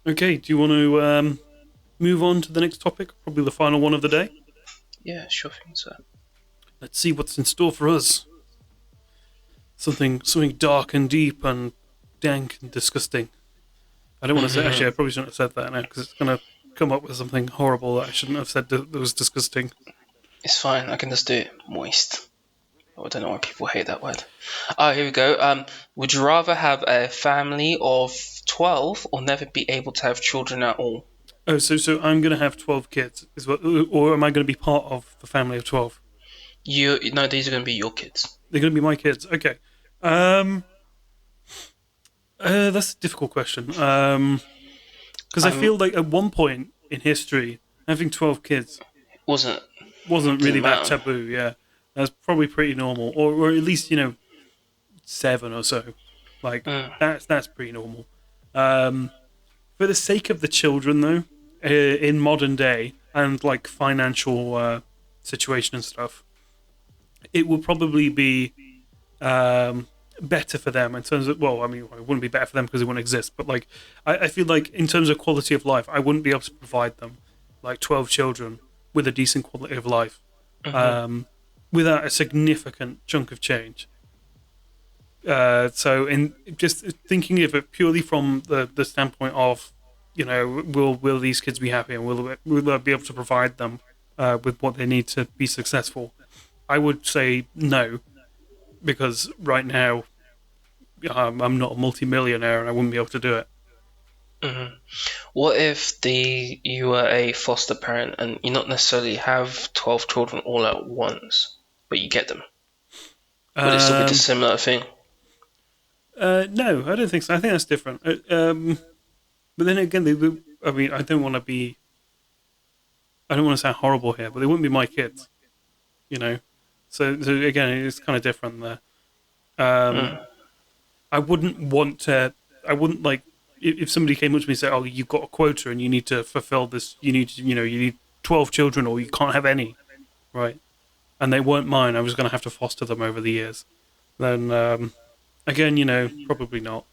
Okay, do you want to move on to the next topic? Probably the final one of the day. Yeah. Sure thing. So. Let's see what's in store for us. Something dark and deep and dank and disgusting. I don't want to say. Actually, I probably shouldn't have said that now because it's going to come up with something horrible that I shouldn't have said that was disgusting. It's fine. I can just do it moist. Oh, I don't know why people hate that word. Oh, here we go. Would you rather have a family of 12 or never be able to have children at all? Oh, so I'm going to have 12 kids, or am I going to be part of the family of 12? You no, these are going to be your kids. They're going to be my kids. Okay. Um, that's a difficult question. Because I Um, feel like at one point in history, having 12 kids wasn't wasn't really didn't that matter. taboo. Yeah, that's probably pretty normal, or at least 7 or so. Like Mm, that's pretty normal. Um, for the sake of the children, though, in modern day and like financial situation and stuff, it would probably be better for them in terms of. Well, I mean, it wouldn't be better for them because it wouldn't exist. But like, I feel like in terms of quality of life, I wouldn't be able to provide them like 12 children with a decent quality of life. Mhm. without a significant chunk of change. So, in just thinking of it purely from the standpoint of, will these kids be happy, and will I be able to provide them with what they need to be successful? I would say no, because right now I'm not a multimillionaire and I wouldn't be able to do it. Mhm. What if you were a foster parent and you not necessarily have 12 children all at once, but you get them? Would it still be the Um, similar thing? no, I don't think so. I think that's different. But then again, I mean, I don't want to sound horrible here, but they wouldn't be my kids, you know. So again, it's kind of different there. Um, Mm. I wouldn't want to. I wouldn't like if somebody came up to me and said, "Oh, you've got a quota and you need to fulfill this. You need 12 children or you can't have any." Right? And they weren't mine. I was going to have to foster them over the years. Then again, probably not.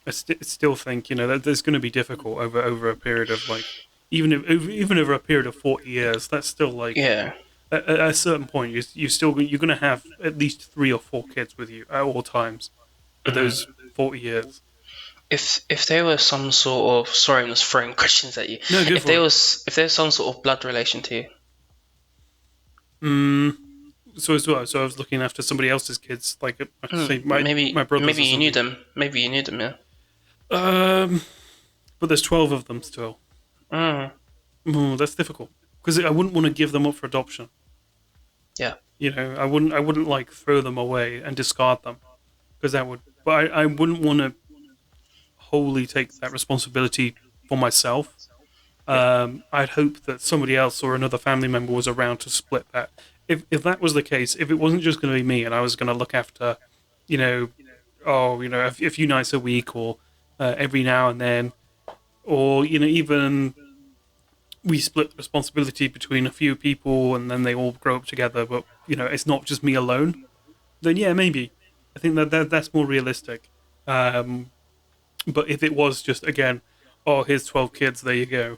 Still think that there's going to be difficult over a period of like even over a period of 40 years. That's still like Yeah. at a certain point you're going to have at least 3 or 4 kids with you at all times for those Mhm. 40 years. If there was some sort of, sorry, I'm just throwing questions at you. No, go for it. If there was some sort of blood relation to you, Mm, so as well. So I was looking after somebody else's kids, like say my brothers maybe or you knew something. them. Maybe you knew them. Yeah. Um, but there's 12 of them still. Mm. That's difficult because I wouldn't want to give them up for adoption. Yeah. I wouldn't like throw them away and discard them because that would. But I wouldn't want to wholly take that responsibility for myself. Yeah. I'd hope that somebody else or another family member was around to split that. If that was the case, if it wasn't just going to be me and I was going to look after, you know, a few nights a week or every now and then, or even we split the responsibility between a few people and then they all grow up together, but it's not just me alone. Then yeah, maybe I think that's more realistic. Um, but if it was just again, oh, here's 12 kids, there you go,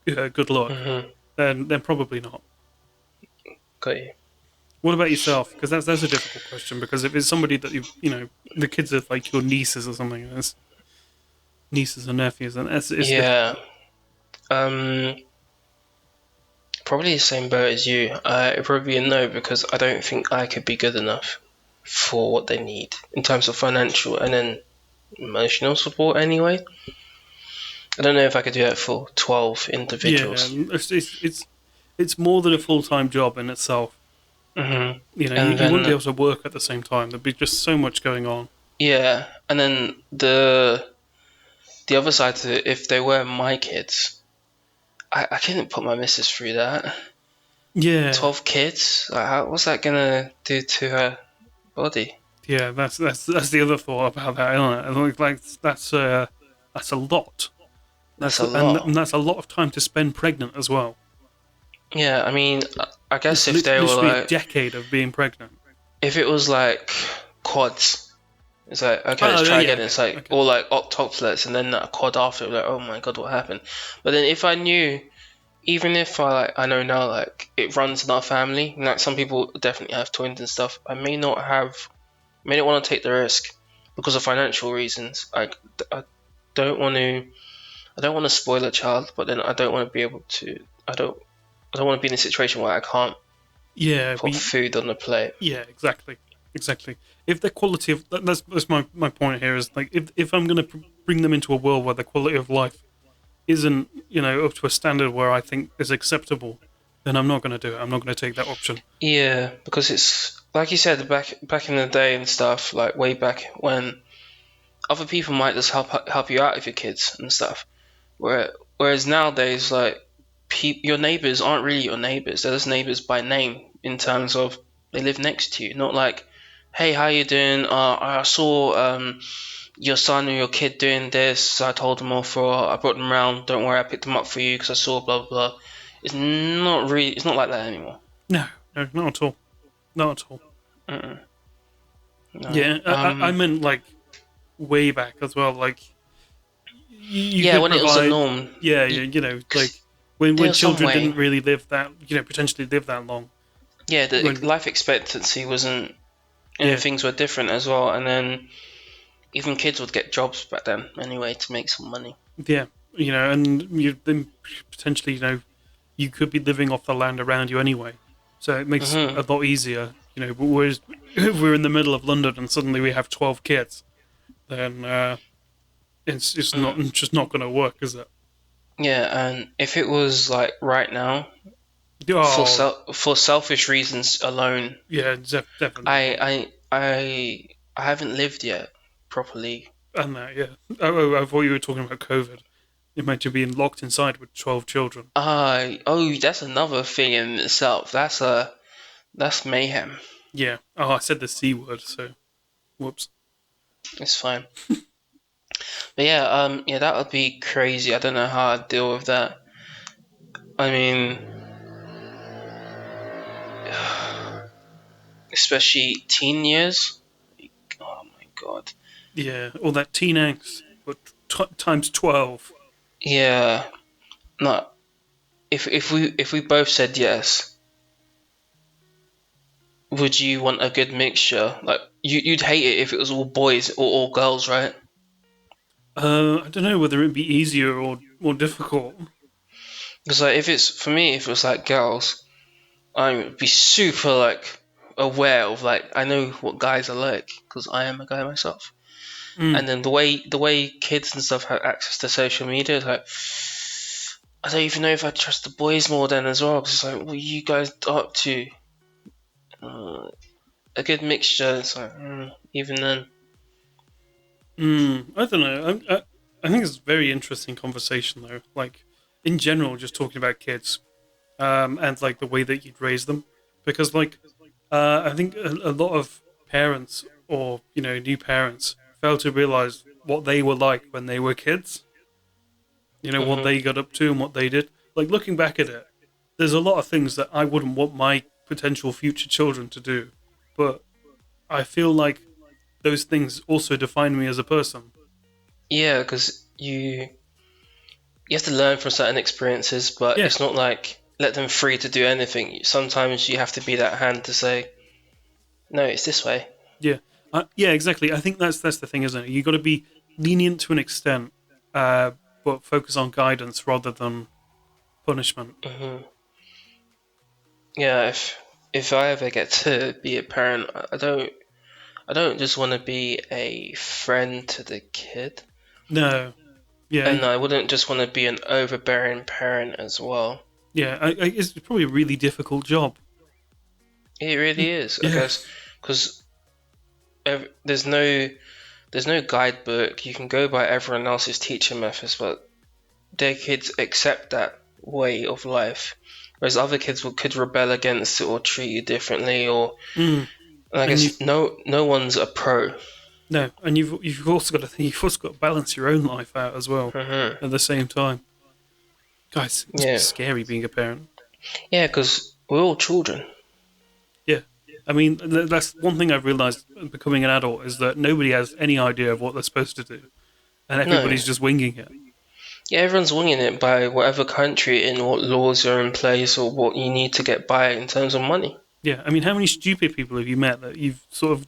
good luck, Mhm. then probably not. Got you. What about yourself? Because that's a difficult question. Because if it's somebody that the kids are like your nieces or something, it's nieces and nephews, and it's Yeah. difficult. Um. Probably the same boat as you. It'd probably be a no because I don't think I could be good enough for what they need in terms of financial and then emotional support. Anyway, I don't know if I could do that for 12 Yeah, individuals. it's more than a full time job in itself. Hmm. You And you wouldn't be then able to work at the same time. There'd be just so much going on. yeah, and then the other side to it, if they were my kids, I couldn't put my missus through that. Yeah, 12 kids? Like, what's that gonna do to her body? yeah. That's the other thought about that, isn't it? Like that's a lot. That's That's a and lot. that's a lot of time to spend pregnant as well. Yeah, I mean, I guess It's if they were literally a like, decade of being pregnant. if it was like quads, it's like, okay, let's Oh try yeah, again. okay, It's like, okay. or like octuplets and then a quad after, like, oh my god, what happened? But then if I knew, even if I know now, like, it runs in our family, like, some people definitely have twins and stuff, may not want to take the risk because of financial reasons. I don't want to, I don't want to spoil a child, but then I don't want to be able to, I don't want to be in a situation where I can't Yeah, put food on the plate. yeah, exactly, exactly. If the quality of that's my point here is like if I'm going to bring them into a world where the quality of life isn't up to a standard where I think is acceptable, then I'm not going to do it. I'm not going to take that option. Yeah, because it's like you said, back in the day and stuff, like way back when other people might just help you out with your kids and stuff. Whereas nowadays, like, your neighbors aren't really your neighbors. They're just neighbors by name in terms of they live next to you, not like, hey, how you doing? I saw your son or your kid doing this. So I told them off, or I brought them around. Don't worry, I picked them up for you because I saw blah blah blah. It's not really. It's not like that anymore. No, no, not at all, not at all. Mm-mm, no. Yeah, I meant like way back as well. Like you Yeah, could when it was the provide, norm, yeah, you, like when there was some children didn't way. really live that, potentially live that long. Yeah, the when life expectancy wasn't, and yeah, things were different as well. And then even kids would get jobs back then anyway to make some money. yeah, and you then potentially, you could be living off the land around you anyway, so it makes it Hmm. a lot easier. But whereas if we're in the middle of London and suddenly we have 12 kids, then it's not Mm. just not going to work, is it? Yeah, and if it was like right now, Oh, for selfish reasons alone, yeah, definitely I not. I I I haven't lived yet properly. And that, yeah. I thought you were talking about COVID. Imagine being locked inside with 12 children. Oh, that's another thing in itself. That's mayhem. Yeah. Oh, I said the C word, so whoops. It's fine. But yeah, yeah, that would be crazy. I don't know how I'd deal with that. I mean, especially teen years. Oh my god. Yeah, all that teen angst, but times 12. Yeah. No. If we both said yes, would you want a good mixture? Like you'd hate it if it was all boys or all girls, right? I don't know whether it'd be easier or more difficult. Because like if it's for me, if it was like girls, I would be super like aware of like I know what guys are like because I am a guy myself. Mm, And then the way kids and stuff have access to social media, is like I don't even know if I trust the boys more then as well. Because it's like, what are you guys up to? Uh, a good mixture. It's like even then. I don't know. I think it's a very interesting conversation, though. Like, in general, just talking about kids, and like the way that you'd raise them. Because, like, I think a lot of parents or, new parents fail to realize what they were like when they were kids, what Hmm. they got up to and what they did. Like, looking back at it, there's a lot of things that I wouldn't want my potential future children to do. But I feel like those things also define me as a person. Yeah, because you have to learn from certain experiences, but Yeah, it's not like let them free to do anything. Sometimes you have to be that hand to say, no, it's this way. yeah, yeah, exactly. I think that's the thing, isn't it? You got to be lenient to an extent, uh, but focus on guidance rather than punishment. Hmm. Yeah, if I ever get to be a parent, I don't just want to be a friend to the kid, No, yeah, and I wouldn't just want to be an overbearing parent as well. yeah. It's probably a really difficult job. It really is, I Yeah, guess, because there's no guidebook. You can go by everyone else's teaching methods, but their kids accept that way of life, whereas other kids could rebel against it or treat you differently. Or mm. and I and guess no one's a pro. no, and you've also got to think, you've also got to balance your own life out as well Hmm. at the same time. Guys, it's Yeah, scary being a parent. yeah, because we're all children. Yeah. I mean, that's one thing I've realized becoming an adult is that nobody has any idea of what they're supposed to do, and No, everybody's just winging it. yeah, everyone's winging it by whatever country and what laws are in place or what you need to get by in terms of money. Yeah. I mean, how many stupid people have you met that you've sort of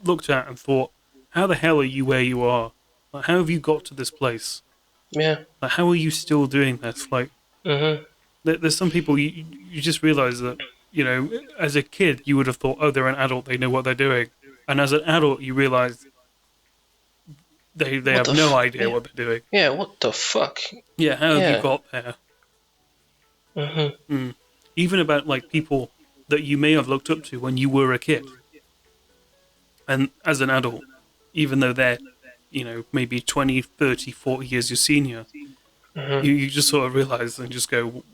looked at and thought, how the hell are you where you are? Like, how have you got to this place? Yeah. Like, how are you still doing this? Like, Mhm. there's some people you just realize that, as a kid, you would have thought, oh, they're an adult, they know what they're doing. And as an adult, you realize they What have the no f- idea yeah. what they're doing. Yeah, what the fuck? Yeah, how have you Yeah. got there? Mhm. Mm. Even about like people that you may have looked up to when you were a kid, and as an adult, even though they're, maybe 20, 30, 40 years your senior, Mhm. you just sort of realize and just go,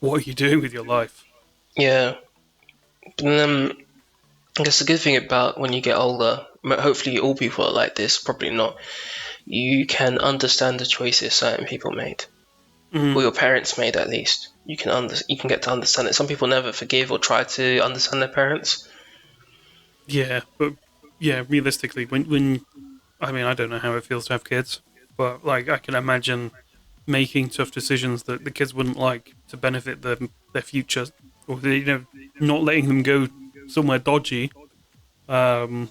what are you doing with your life? Yeah. But then I guess the good thing about when you get older, hopefully all people are like this, probably not. You can understand the choices certain people made, or Mm. your parents made at least. You can get to understand it. Some people never forgive or try to understand their parents. Yeah, but yeah, realistically, when I mean, I don't know how it feels to have kids, but like I can imagine making tough decisions that the kids wouldn't like to benefit their future. or not letting them go somewhere dodgy. Oh,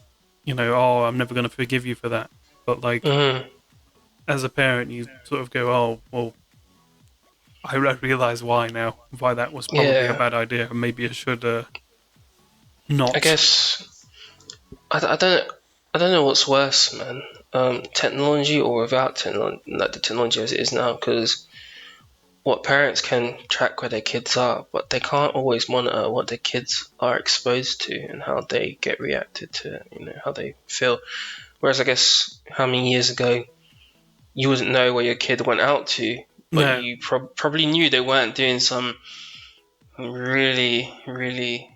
I'm never going to forgive you for that. But like, Mm, as a parent, you sort of go, oh, well, I realize why that was probably a yeah, bad idea, and maybe I should I not. guess I don't know what's worse, man. Technology or without technology, like the technology as it is now, because what parents can track where their kids are, but they can't always monitor what their kids are exposed to and how they get reacted to it, how they feel. Whereas I guess how many years ago you wouldn't know where your kid went out to, but No, you probably knew they weren't doing some really, really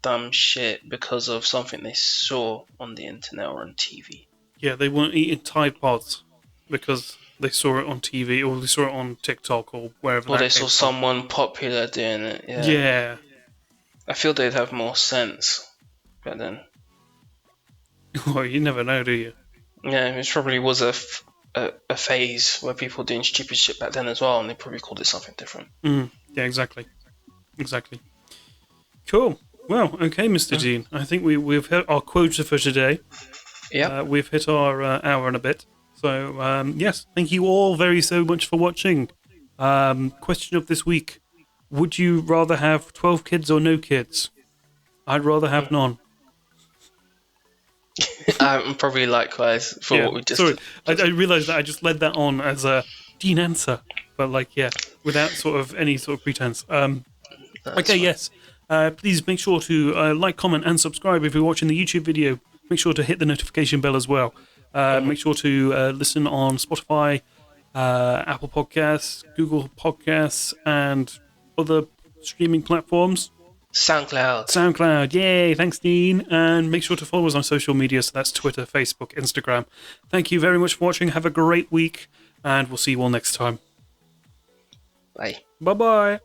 dumb shit because of something they saw on the internet or on TV. yeah, they weren't eating Tide Pods because they saw it on TV or they saw it on TikTok or wherever Or they that saw came from. someone popular doing it, yeah. Yeah, I feel they'd have more sense back then. well, you never know, do you? Yeah, it probably was a phase where people were doing stupid shit back then as well, and they probably called it something different. Yeah, exactly. Cool. Well, okay, Mr. Mm. Dean. I think we've hit our quota for today. Yep. We've hit our hour and a bit. So yes, thank you all very so much for watching. Question of this week: would you rather have 12 kids or no kids? I'd rather have none. Probably likewise for Yeah, what we just sorry. did. I realised that I just led that on as a Dean answer, but like, yeah, without sort of any sort of pretense. That's Okay, fine. yes. Please make sure to like, comment, and subscribe if you're watching the YouTube video. Make sure to hit the notification bell as well. Make sure to listen on Spotify, Apple Podcasts, Google Podcasts, and other streaming platforms. SoundCloud. SoundCloud, yay! Thanks, Dean. And make sure to follow us on social media. So that's Twitter, Facebook, Instagram. Thank you very much for watching. Have a great week, and we'll see you all next time. Bye. Bye bye.